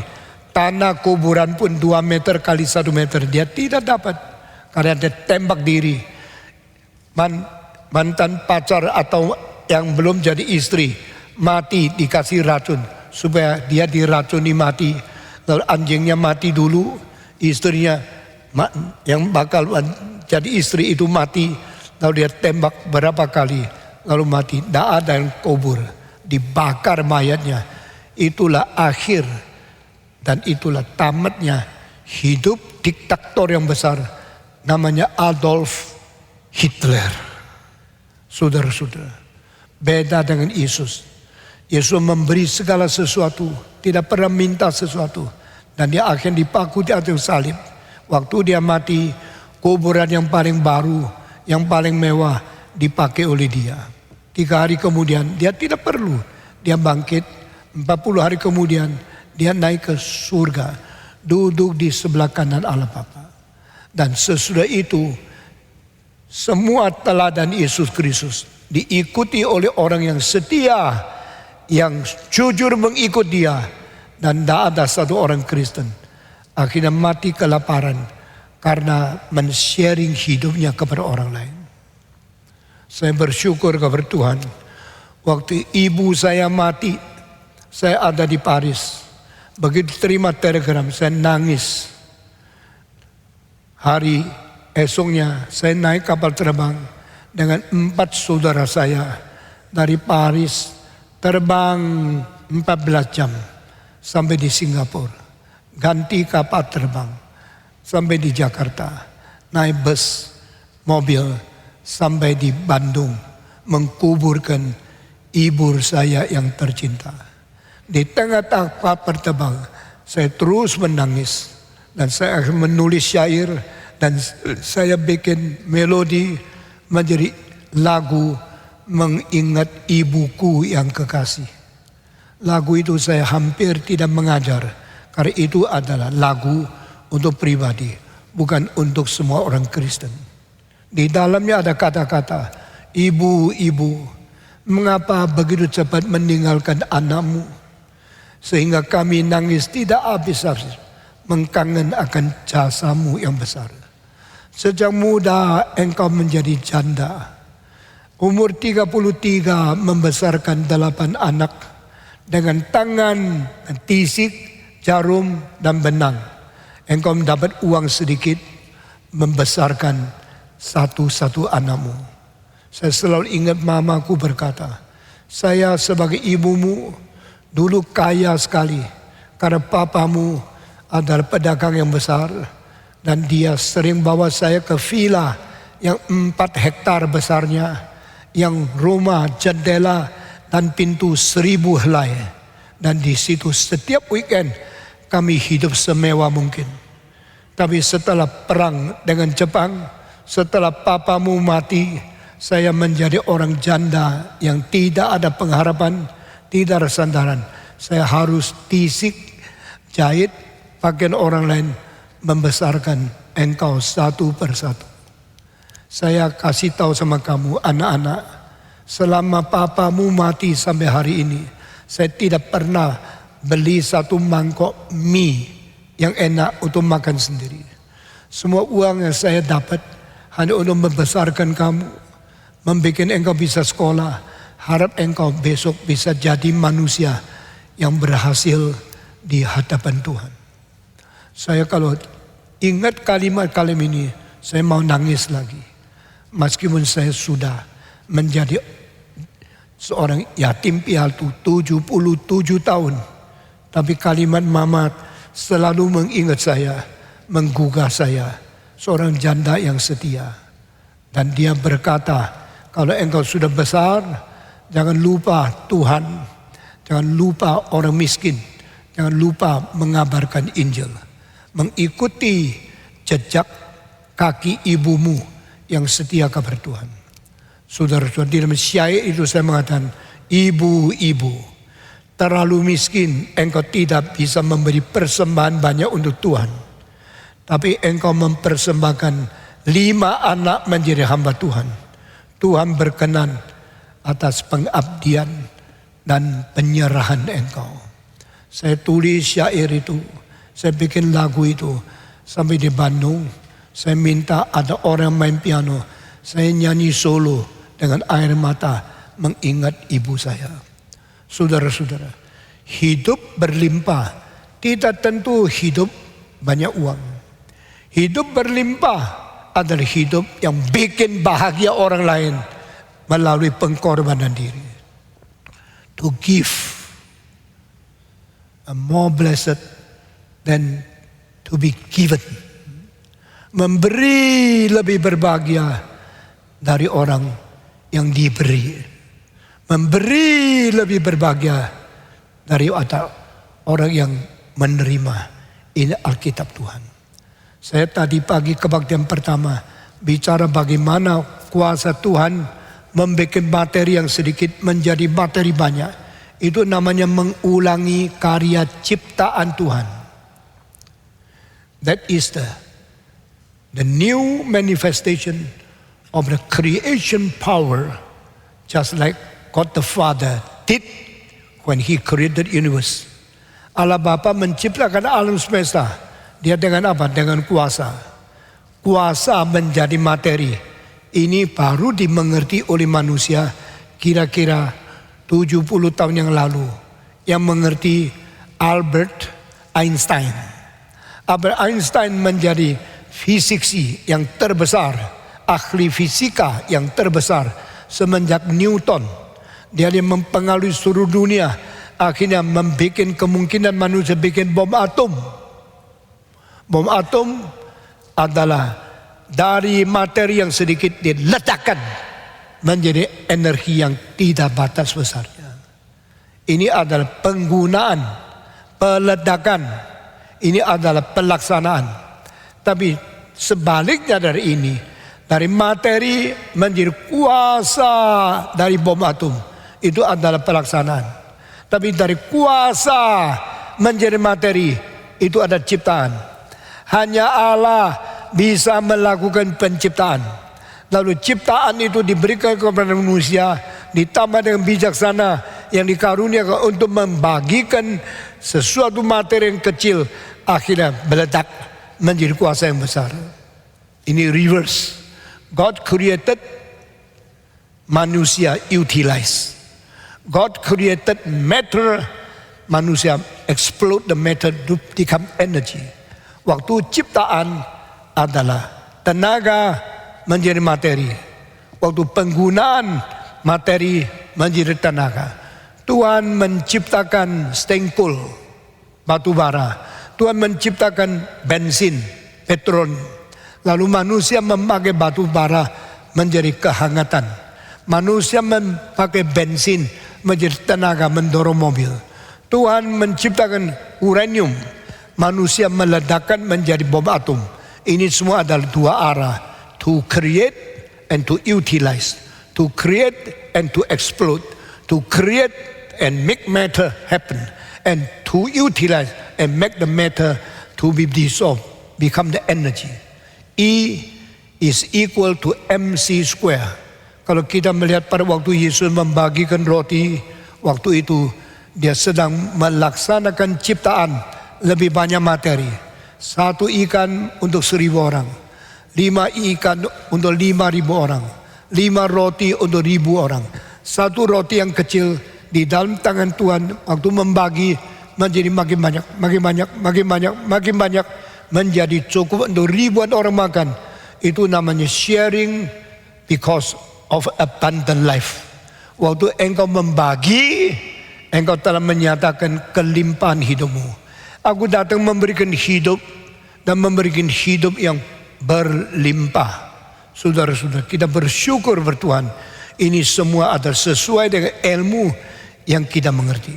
tanah kuburan pun 2 meter kali 1 meter dia tidak dapat. Karena dia tembak diri. Mantan pacar atau yang belum jadi istri mati dikasih racun supaya dia diracuni mati. Lalu anjingnya mati dulu, istrinya yang bakal jadi istri itu mati. Lalu dia tembak berapa kali, lalu mati. Tidak ada yang kubur, dibakar mayatnya. Itulah akhir dan itulah tamatnya hidup diktator yang besar namanya Adolf Hitler. Saudara-saudara, beda dengan Yesus. Yesus memberi segala sesuatu, tidak pernah minta sesuatu, dan dia akan dipaku di atas salib. Waktu dia mati, kuburan yang paling baru, yang paling mewah dipakai oleh dia. 3 hari kemudian dia tidak perlu, dia bangkit. 40 hari kemudian dia naik ke surga, duduk di sebelah kanan Allah Bapa. Dan sesudah itu semua teladan Yesus Kristus diikuti oleh orang yang setia, yang jujur mengikut dia. Dan tidak ada satu orang Kristen akhirnya mati kelaparan karena men-sharing hidupnya kepada orang lain. Saya bersyukur kepada Tuhan. Waktu ibu saya mati, saya ada di Paris. Begitu terima telegram, saya nangis. Hari esoknya saya naik kapal terbang. dengan 4 saudara saya dari Paris terbang 14 jam sampai di Singapura, ganti kapal terbang sampai di Jakarta, naik bus, mobil sampai di Bandung mengkuburkan ibu saya yang tercinta. Di tengah-tengah kapal terbang saya terus menangis dan saya akan menulis syair dan saya bikin melodi menjadi lagu mengingat ibuku yang kekasih. Lagu itu saya hampir tidak mengajar karena itu adalah lagu untuk pribadi, bukan untuk semua orang Kristen. Di dalamnya ada kata-kata, ibu, mengapa begitu cepat meninggalkan anakmu? Sehingga kami nangis tidak habis-habis, mengkangen akan jasamu yang besar. Sejak muda engkau menjadi janda. Umur 33 membesarkan 8 anak dengan tangan, tisik, jarum dan benang. Engkau mendapat uang sedikit membesarkan satu-satu anakmu. Saya selalu ingat mamaku berkata, saya sebagai ibumu dulu kaya sekali karena papamu adalah pedagang yang besar dan dia sering bawa saya ke villa yang 4 hektar besarnya, yang rumah, jendela dan pintu 1000 helai. Dan di situ setiap weekend kami hidup semewah mungkin. Tapi setelah perang dengan Jepang, setelah papamu mati, saya menjadi orang janda yang tidak ada pengharapan, tidak ada sandaran. Saya harus tisik, jahit, pakaian orang lain, membesarkan engkau satu persatu. Saya kasih tahu sama kamu anak-anak, selama papamu mati sampai hari ini, saya tidak pernah beli satu mangkok mie yang enak untuk makan sendiri. Semua uang yang saya dapat hanya untuk membesarkan kamu, membuat engkau bisa sekolah, harap engkau besok bisa jadi manusia yang berhasil di hadapan Tuhan. Saya kalau ingat kalimat-kalimat ini, saya mau nangis lagi. Meskipun saya sudah menjadi seorang yatim piatu 77 tahun. Tapi kalimat mama selalu mengingat saya, menggugah saya. Seorang janda yang setia. Dan dia berkata, kalau engkau sudah besar, jangan lupa Tuhan. Jangan lupa orang miskin. Jangan lupa mengabarkan Injil. Mengikuti jejak kaki ibumu yang setia kepada Tuhan. Saudara-saudara, di dalam syair itu saya mengatakan, ibu, terlalu miskin, engkau tidak bisa memberi persembahan banyak untuk Tuhan. Tapi engkau mempersembahkan 5 anak menjadi hamba Tuhan. Tuhan berkenan atas pengabdian dan penyerahan engkau. Saya tulis syair itu, saya bikin lagu itu. Sampai di Bandung, saya minta ada orang main piano. Saya nyanyi solo dengan air mata mengingat ibu saya. Saudara-saudara, hidup berlimpah tidak tentu hidup banyak uang. Hidup berlimpah adalah hidup yang bikin bahagia orang lain melalui pengorbanan diri. To give are more blessed than to be given. Memberi lebih berbahagia dari orang yang diberi. Memberi lebih berbahagia dari orang yang menerima. Ini Alkitab Tuhan. Saya tadi pagi kebaktian pertama bicara bagaimana kuasa Tuhan membuat materi yang sedikit menjadi materi banyak. Itu namanya mengulangi karya ciptaan Tuhan. That is the new manifestation of the creation power, just like God the Father did when He created the universe. Allah Bapa menciptakan alam semesta. Dia dengan apa? Dengan kuasa. Kuasa menjadi materi. Ini baru dimengerti oleh manusia kira-kira 70 tahun yang lalu. Yang mengerti Albert Einstein. Albert Einstein menjadi fisiksi yang terbesar ahli fisika yang terbesar semenjak Newton. Dia yang mempengaruhi seluruh dunia, akhirnya membuat kemungkinan manusia bikin bom atom. Bom atom adalah dari materi yang sedikit diletakkan menjadi energi yang tidak batas besarnya. Ini adalah penggunaan, peledakan, ini adalah pelaksanaan. Tapi sebaliknya dari ini, dari materi menjadi kuasa dari bom atom, itu adalah pelaksanaan. Tapi dari kuasa menjadi materi, itu ada ciptaan. Hanya Allah bisa melakukan penciptaan. Lalu ciptaan itu diberikan kepada manusia, ditambah dengan bijaksana yang dikaruniakan untuk membagikan sesuatu materi yang kecil, akhirnya meledak menjadi kuasa yang besar. Ini reverse. God created, manusia utilize. God created matter, manusia explode the matter to become energy. Waktu ciptaan adalah tenaga menjadi materi. Waktu penggunaan materi menjadi tenaga. Tuhan menciptakan stengkol, batu bara. Tuhan menciptakan bensin, petrol. Lalu manusia memakai batu bara menjadi kehangatan. Manusia memakai bensin menjadi tenaga mendorong mobil. Tuhan menciptakan uranium. Manusia meledakkan menjadi bom atom. Ini semua adalah dua arah. To create and to utilize. To create and to explode. To create and make matter happen. And to utilize and make the matter to be dissolved. Become the energy. E is equal to MC square. Kalau kita melihat pada waktu Yesus membagikan roti, waktu itu dia sedang melaksanakan ciptaan lebih banyak materi. 1 ikan untuk 1.000 orang, 5 ikan untuk 5.000 orang, 5 roti untuk 1.000 orang. 1 roti yang kecil di dalam tangan Tuhan waktu membagi menjadi makin banyak, menjadi cukup untuk ribuan orang makan. Itu namanya sharing because of abundant life. Waktu engkau membagi, engkau telah menyatakan kelimpahan hidupmu. Aku datang memberikan hidup dan memberikan hidup yang berlimpah. Saudara-saudara, kita bersyukur bertuhan. Ini semua adalah sesuai dengan ilmu yang kita mengerti.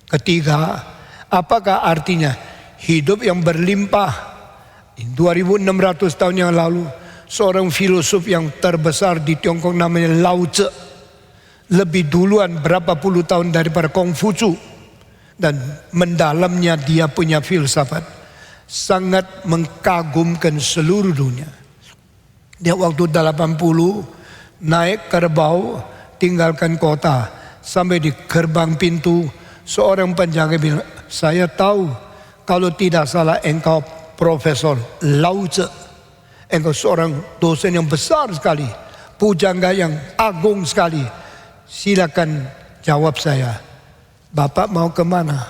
Ketiga, apakah artinya hidup yang berlimpah? 2600 tahun yang lalu, seorang filosof yang terbesar di Tiongkok namanya Lao Tzu, lebih duluan berapa puluh tahun daripada Konghucu. Dan mendalamnya dia punya filsafat, sangat mengagumkan seluruh dunia. Dia waktu 80 naik kerbau, tinggalkan kota, sampai di gerbang pintu seorang penjaga bilang, saya tahu kalau tidak salah engkau Profesor Lao Tzu, engkau seorang dosen yang besar sekali, pujangga yang agung sekali. Silakan jawab saya. Bapak mau kemana?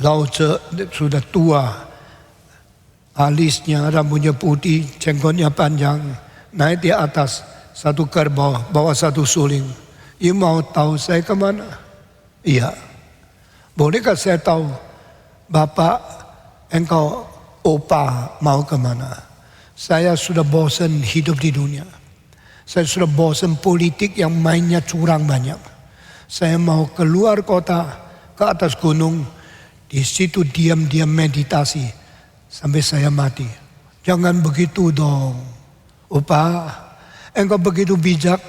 Lao Tzu sudah tua, alisnya, rambutnya putih, jenggotnya panjang, naik di atas satu kerbau, bawa satu suling. You mau tahu saya kemana? Iya. Bolehkah saya tahu Bapak, engkau opa mau kemana? Saya sudah bosan hidup di dunia. Saya sudah bosan politik yang mainnya curang banyak. Saya mau keluar kota, ke atas gunung, di situ diam-diam meditasi sampai saya mati. Jangan begitu dong, opa. Engkau begitu bijak,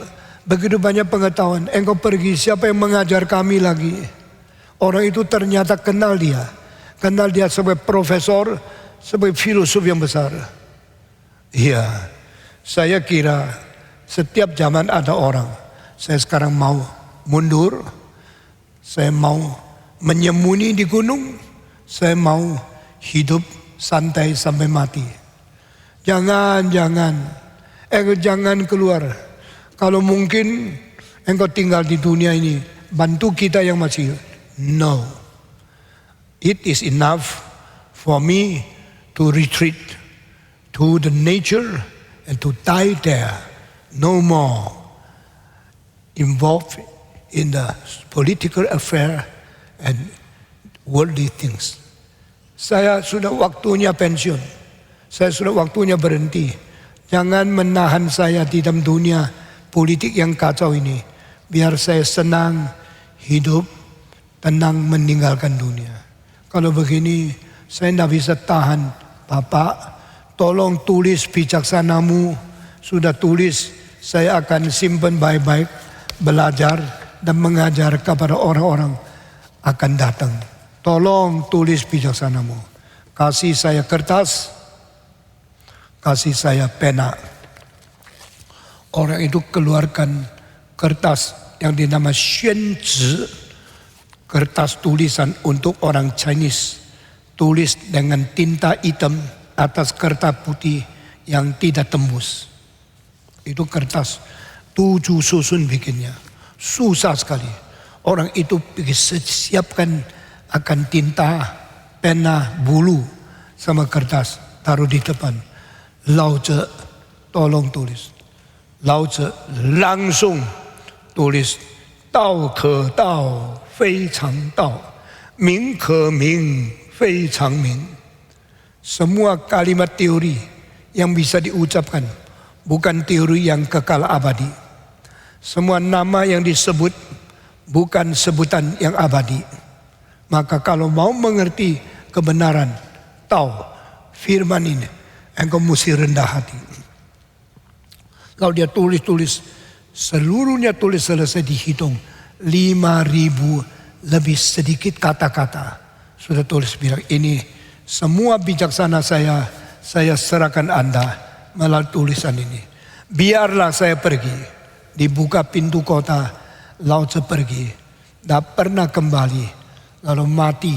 begitu banyak pengetahuan. Engkau pergi, siapa yang mengajar kami lagi? Orang itu ternyata kenal dia sebagai profesor, sebagai filosof yang besar. Iya, saya kira setiap zaman ada orang. Saya sekarang mau mundur, saya mau menyembunyi di gunung, saya mau hidup santai sampai mati. Jangan keluar. Kalau mungkin engkau tinggal di dunia ini, bantu kita yang masih. No, it is enough for me to retreat to the nature and to die there, no more involved in the political affair and worldly things. Saya sudah waktunya pensiun. Saya sudah waktunya berhenti. Jangan menahan saya di dalam dunia politik yang kacau ini. Biar saya senang hidup, tenang meninggalkan dunia. Kalau begini, saya tidak bisa tahan. Bapak, tolong tulis bijaksanamu. Sudah tulis, saya akan simpan baik-baik, belajar dan mengajar kepada orang-orang akan datang. Tolong tulis bijaksanamu. Kasih saya kertas, kasih saya pena. Orang itu keluarkan kertas yang dinamakan xuanzi, kertas tulisan untuk orang Chinese. Tulis dengan tinta hitam atas kertas putih yang tidak tembus. Itu kertas 7 susun bikinnya. Susah sekali. Orang itu siapkan akan tinta, pena, bulu sama kertas. Taruh di depan. Lao Tzu tolong tulis. Lao Tzu langsung tulis. Dao ke dao, fei chang dao. Ming ke ming, fei chang ming. Semua kalimat teori yang bisa diucapkan bukan teori yang kekal abadi. Semua nama yang disebut bukan sebutan yang abadi. Maka kalau mau mengerti kebenaran, tahu firman ini, engkau mesti rendah hati. Kalau dia tulis-tulis, seluruhnya tulis selesai dihitung 5.000 lebih sedikit kata-kata. Sudah tulis bilang ini semua bijaksana saya serahkan Anda melalui tulisan ini. Biarlah saya pergi. Dibuka pintu kota, Lao Tzu pergi. Tak pernah kembali. Lalu mati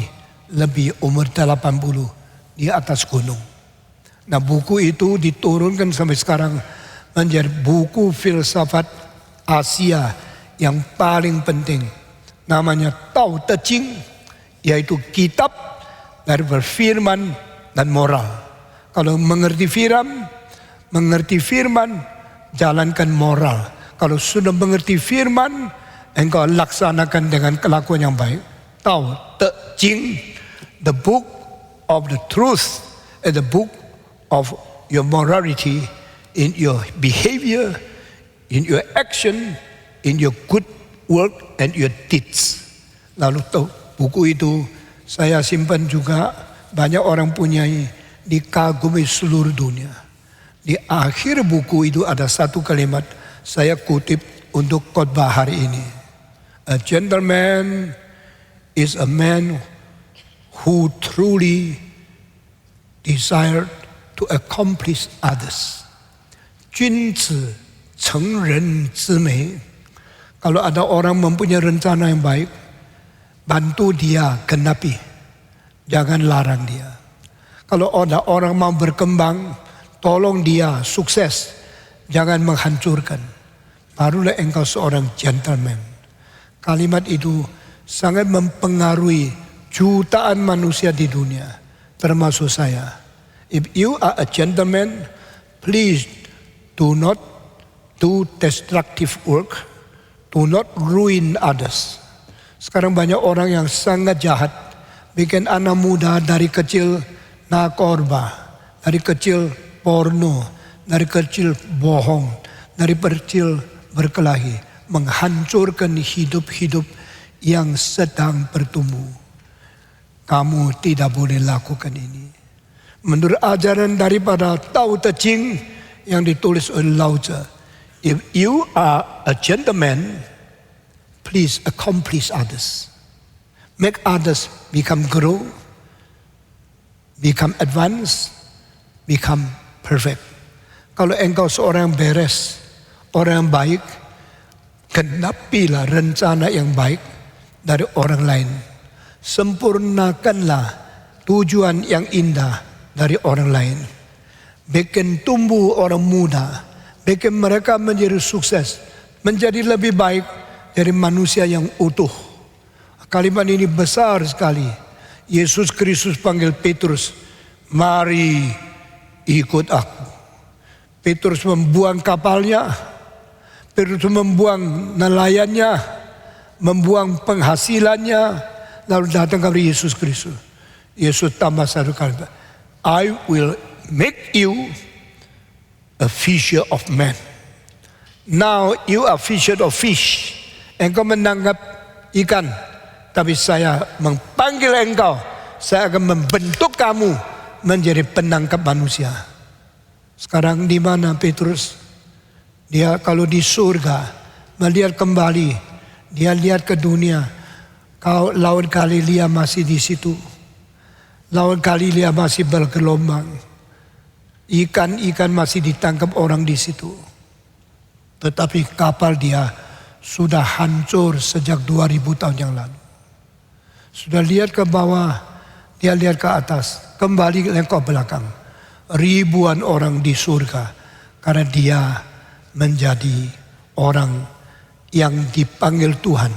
lebih umur 80 di atas gunung. Nah, buku itu diturunkan sampai sekarang menjadi buku filsafat Asia yang paling penting. Namanya Tao Te Ching, yaitu kitab dari berfirman dan moral. Kalau mengerti firman, jalankan moral. Kalau sudah mengerti firman, engkau laksanakan dengan kelakuan yang baik. Tao Te Ching, the book of the truth, and the book of your morality in your behavior, in your action, in your good work and your deeds. Lalu buku itu saya simpan juga, banyak orang punyai, dikagumi seluruh dunia. Di akhir buku itu ada satu kalimat, saya kutip untuk khotbah hari ini. A gentleman is a man who truly desired to accomplish others. 君子成人之美. Kalau ada orang mempunyai rencana yang baik, bantu dia genapi. Jangan larang dia. Kalau ada orang mau berkembang, tolong dia sukses. Jangan menghancurkan. Barulah engkau seorang gentleman. Kalimat itu sangat mempengaruhi jutaan manusia di dunia, termasuk saya. If you are a gentleman, please do not do destructive work, do not ruin others. Sekarang banyak orang yang sangat jahat, bikin anak muda dari kecil narkoba, dari kecil porno, dari kecil bohong, dari kecil berkelahi, menghancurkan hidup-hidup yang sedang bertumbuh. Kamu tidak boleh lakukan ini. Menurut ajaran daripada Tao Te Ching yang ditulis oleh Lao Tzu, if you are a gentleman, please accomplish others. Make others become grow, become advanced, become perfect. Kalau engkau seorang beres, orang baik, genapilah rencana yang baik dari orang lain. Sempurnakanlah tujuan yang indah dari orang lain. Bikin tumbuh orang muda, bikin mereka menjadi sukses, menjadi lebih baik dari manusia yang utuh. Kalimat ini besar sekali. Yesus Kristus panggil Petrus, mari ikut aku. Petrus membuang kapalnya, Petrus membuang nelayannya, membuang penghasilannya, lalu datang kepada Yesus Kristus. Yesus tambah satu kalimat, I will make you a fisher of men. Now you are fisher of fish. Engkau menangkap ikan, tapi saya memanggil engkau, saya akan membentuk kamu menjadi penangkap manusia. Sekarang di mana Petrus? Dia kalau di surga, melihat kembali, dia lihat ke dunia. Kau laut Galilea masih di situ. Laut Galilea masih bergelombang. Ikan-ikan masih ditangkap orang di situ. Tetapi kapal dia sudah hancur sejak 2000 tahun yang lalu. Sudah lihat ke bawah, dia lihat ke atas, kembali ke belakang. Ribuan orang di surga karena dia menjadi orang yang dipanggil Tuhan,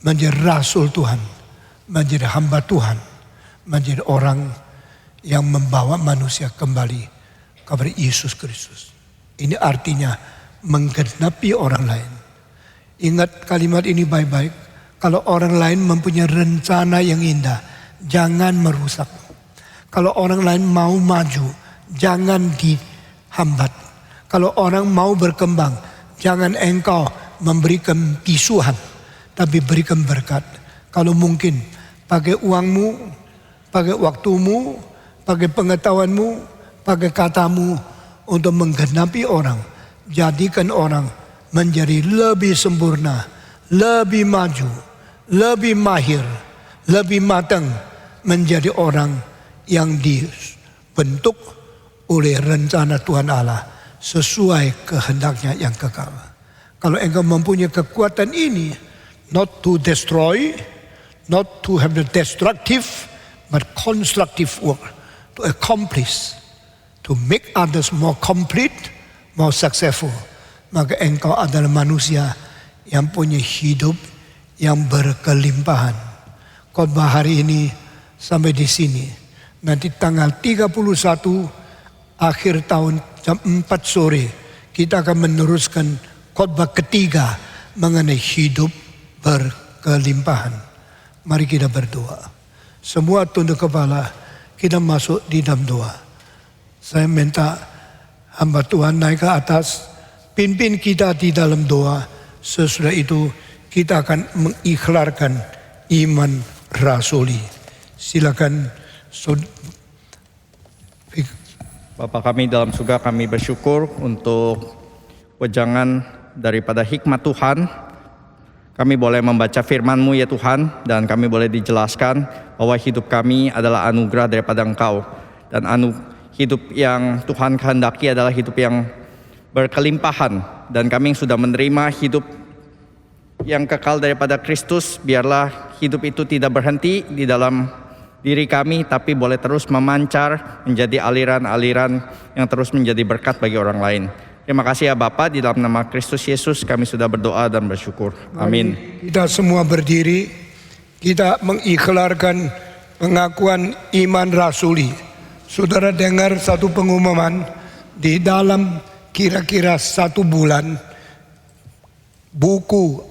menjadi rasul Tuhan, menjadi hamba Tuhan, menjadi orang yang membawa manusia kembali kepada Yesus Kristus. Ini artinya menggenapi orang lain. Ingat kalimat ini baik-baik. Kalau orang lain mempunyai rencana yang indah, jangan merusak. Kalau orang lain mau maju, jangan dihambat. Kalau orang mau berkembang, jangan engkau memberikan pisuhan, tapi berikan berkat. Kalau mungkin, pakai uangmu, pakai waktumu, pakai pengetahuanmu, pakai katamu untuk menggenapi orang. Jadikan orang menjadi lebih sempurna, lebih maju, lebih mahir, lebih matang, menjadi orang yang dibentuk oleh rencana Tuhan Allah sesuai kehendaknya yang kekal. Kalau engkau mempunyai kekuatan ini, not to destroy, not to have the destructive, but constructive work, to accomplish, to make others more complete, more successful, maka engkau adalah manusia yang punya hidup yang berkelimpahan. Khotbah hari ini sampai di sini. Nanti tanggal 31 akhir tahun jam 4 sore kita akan meneruskan khotbah ketiga mengenai hidup berkelimpahan. Mari kita berdoa. Semua tunduk kepala, kita masuk di dalam doa. Saya minta hamba Tuhan naik ke atas, pimpin kita di dalam doa. Sesudah itu kita akan mengikhlarkan iman rasuli. Silakan. Bapa kami dalam surga, kami bersyukur untuk wejangan daripada hikmat Tuhan. Kami boleh membaca firman-Mu ya Tuhan, dan kami boleh dijelaskan bahwa hidup kami adalah anugerah daripada Engkau. Dan hidup yang Tuhan kehendaki adalah hidup yang berkelimpahan. Dan kami yang sudah menerima hidup yang kekal daripada Kristus, biarlah hidup itu tidak berhenti di dalam diri kami, tapi boleh terus memancar menjadi aliran-aliran yang terus menjadi berkat bagi orang lain. Terima kasih ya Bapa, di dalam nama Kristus Yesus kami sudah berdoa dan bersyukur. Amin. Kita semua berdiri, kita mengikhlarkan pengakuan iman rasuli. Saudara dengar satu pengumuman, di dalam kira-kira 1 bulan, buku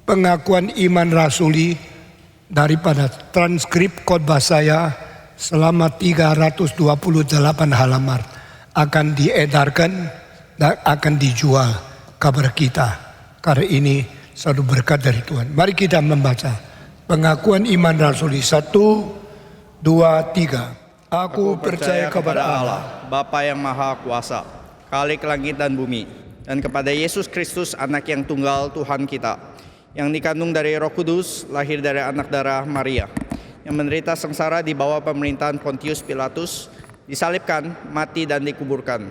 pengakuan iman rasuli daripada transkrip khotbah saya selama 328 halaman akan diedarkan dan akan dijual kepada kita. Karena ini satu berkat dari Tuhan. Mari kita membaca pengakuan iman rasuli. 1, 2, 3. Aku percaya kepada Allah, Bapa yang Maha Kuasa, Khalik langit dan bumi, dan kepada Yesus Kristus, Anak yang tunggal Tuhan kita, yang dikandung dari Roh Kudus, lahir dari anak darah Maria, yang menderita sengsara di bawah pemerintahan Pontius Pilatus, disalibkan, mati dan dikuburkan,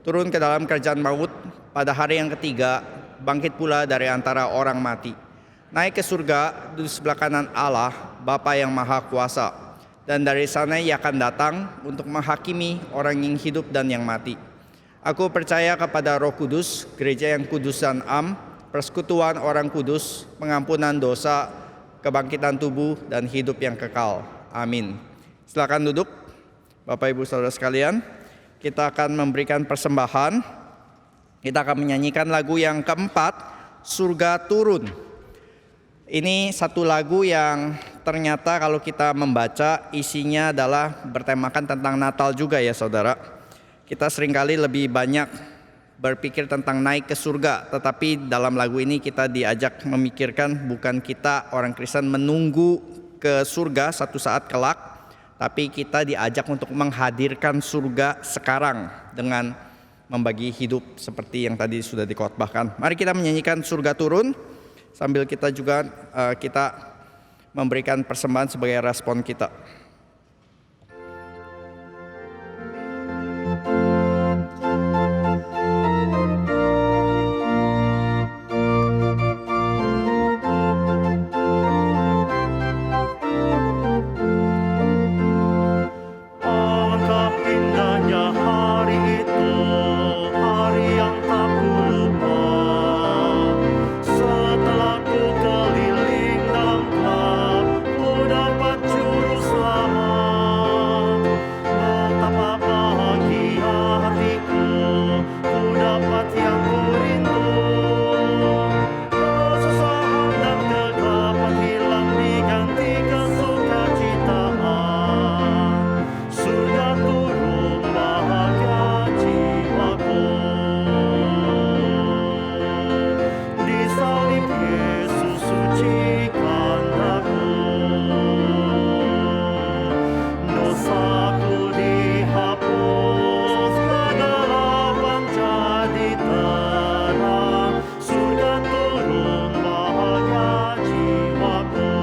turun ke dalam kerajaan maut, pada hari yang ketiga bangkit pula dari antara orang mati, naik ke surga, duduk sebelah kanan Allah, Bapa yang Maha Kuasa, dan dari sana Ia akan datang untuk menghakimi orang yang hidup dan yang mati. Aku percaya kepada Roh Kudus, gereja yang kudus dan am, persekutuan orang kudus, pengampunan dosa, kebangkitan tubuh, dan hidup yang kekal. Amin. Silakan duduk, Bapak Ibu Saudara sekalian. kita akan memberikan persembahan. Kita akan menyanyikan lagu yang keempat, Surga Turun. Ini satu lagu yang ternyata kalau kita membaca isinya adalah bertemakan tentang Natal juga ya saudara. Kita seringkali lebih banyak berpikir tentang naik ke surga, tetapi dalam lagu ini kita diajak memikirkan bukan kita orang Kristen menunggu ke surga satu saat kelak, tapi kita diajak untuk menghadirkan surga sekarang dengan membagi hidup seperti yang tadi sudah dikhotbahkan. Mari kita menyanyikan Surga Turun sambil kita juga kita memberikan persembahan sebagai respon kita. Alangkah indahnya hari itu, hari yang tak kulupa. Setelah ku keliling dalam gelap, ku dapat juru selamat. Betapa bahagia hatiku, ku dapat yang ku rindu. Kesusahan dan kegelapan hilang diganti kesukacitaan. Surga turun bahagia jiwaku. Di salib Yesus sucikan aku. Dosaku dihapus, kegelapan jadi terang. Surga turun bahagia jiwaku.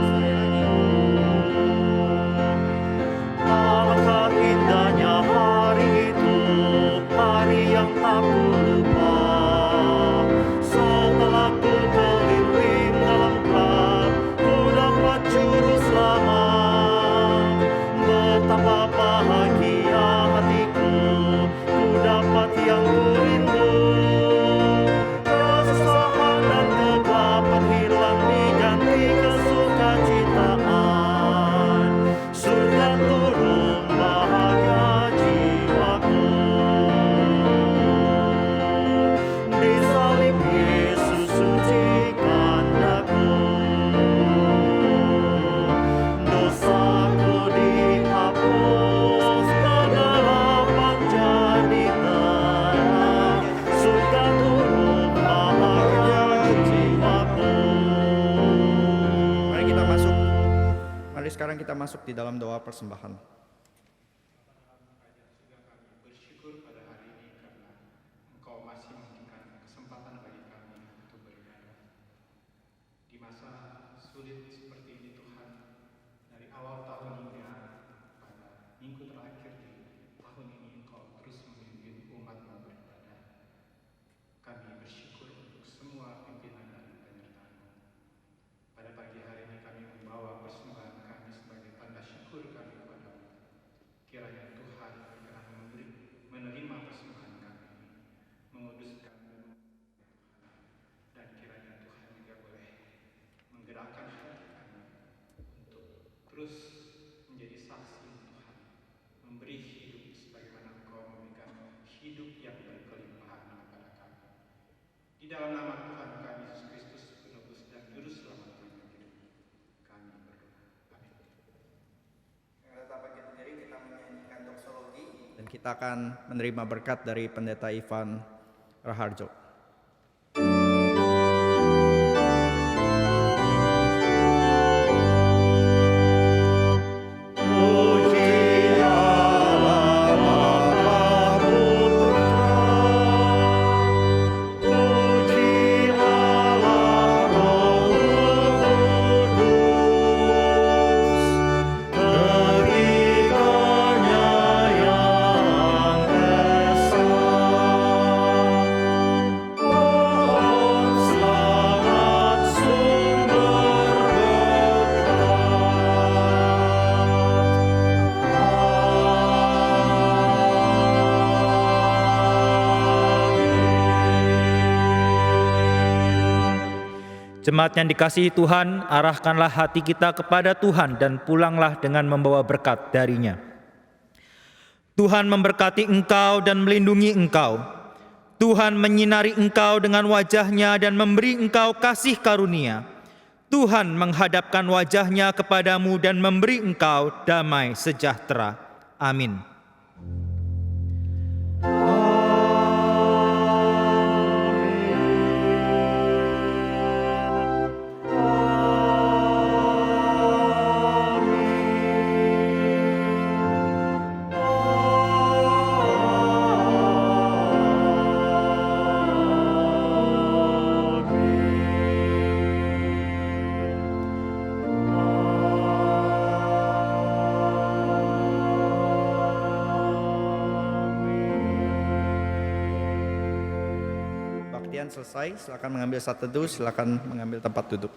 Alangkah indahnya hari itu, hari yang tak kulupa. Setelah ku keliling dalam gelap, ku dapat juru selamat. Betapa bahagia hatiku, ku dapat yang ku rindu. Kesusahan dan kegelapan hilang diganti kesukacitaan. Surga turun bahagia jiwaku. Di salib Yesus sucikan aku. Dosaku dihapus, kegelapan jadi terang. Surga turun bahagia jiwaku. Mari kita masuk. Mari sekarang kita masuk di dalam doa persembahan. Bersyukur pada hari ini karena Engkau masih memberikan kesempatan bagi kami untuk beribadah. Di masa sulit seperti ini Tuhan, dari awal tahun hingga pada minggu terakhir di tahun ini Engkau terus memimpin umat-Mu beribadah. Kami bersyukur untuk semua pimpinan dan penyertaan-Mu. Pada pagi hari ini kami membawa persembahan kami sebagai tanda syukur kami kepada-Mu. Kiranya Tuhan akan menerima persembahan kami, menguduskan dan kiranya Tuhan juga boleh menggerakkan hati kami untuk terus menjadi saksi Tuhan, memberi hidup sebagaimana Engkau memberikan hidup yang berkelimpahan kepada kami. Di dalam nama Tuhan kami Yesus Kristus, penebus dan juru selamat kami hidup, kami berdoa. Amin. Kita bagi diri, kita menyanyikan doksologi dan kita akan menerima berkat dari Pendeta Ivan Raharjo. Puji Allah Bapa Putra, puji Allah Roh Kudus, ketiganya yang esa. Pohon selamat sumber Jemaat yang dikasihi Tuhan, arahkanlah hati kita kepada Tuhan dan pulanglah dengan membawa berkat darinya. Tuhan memberkati engkau dan melindungi engkau. Tuhan menyinari engkau dengan wajah-Nya dan memberi engkau kasih karunia. Tuhan menghadapkan wajah-Nya kepadamu dan memberi engkau damai sejahtera. Amin. Selesai, silakan mengambil saat teduh, silakan mengambil tempat duduk.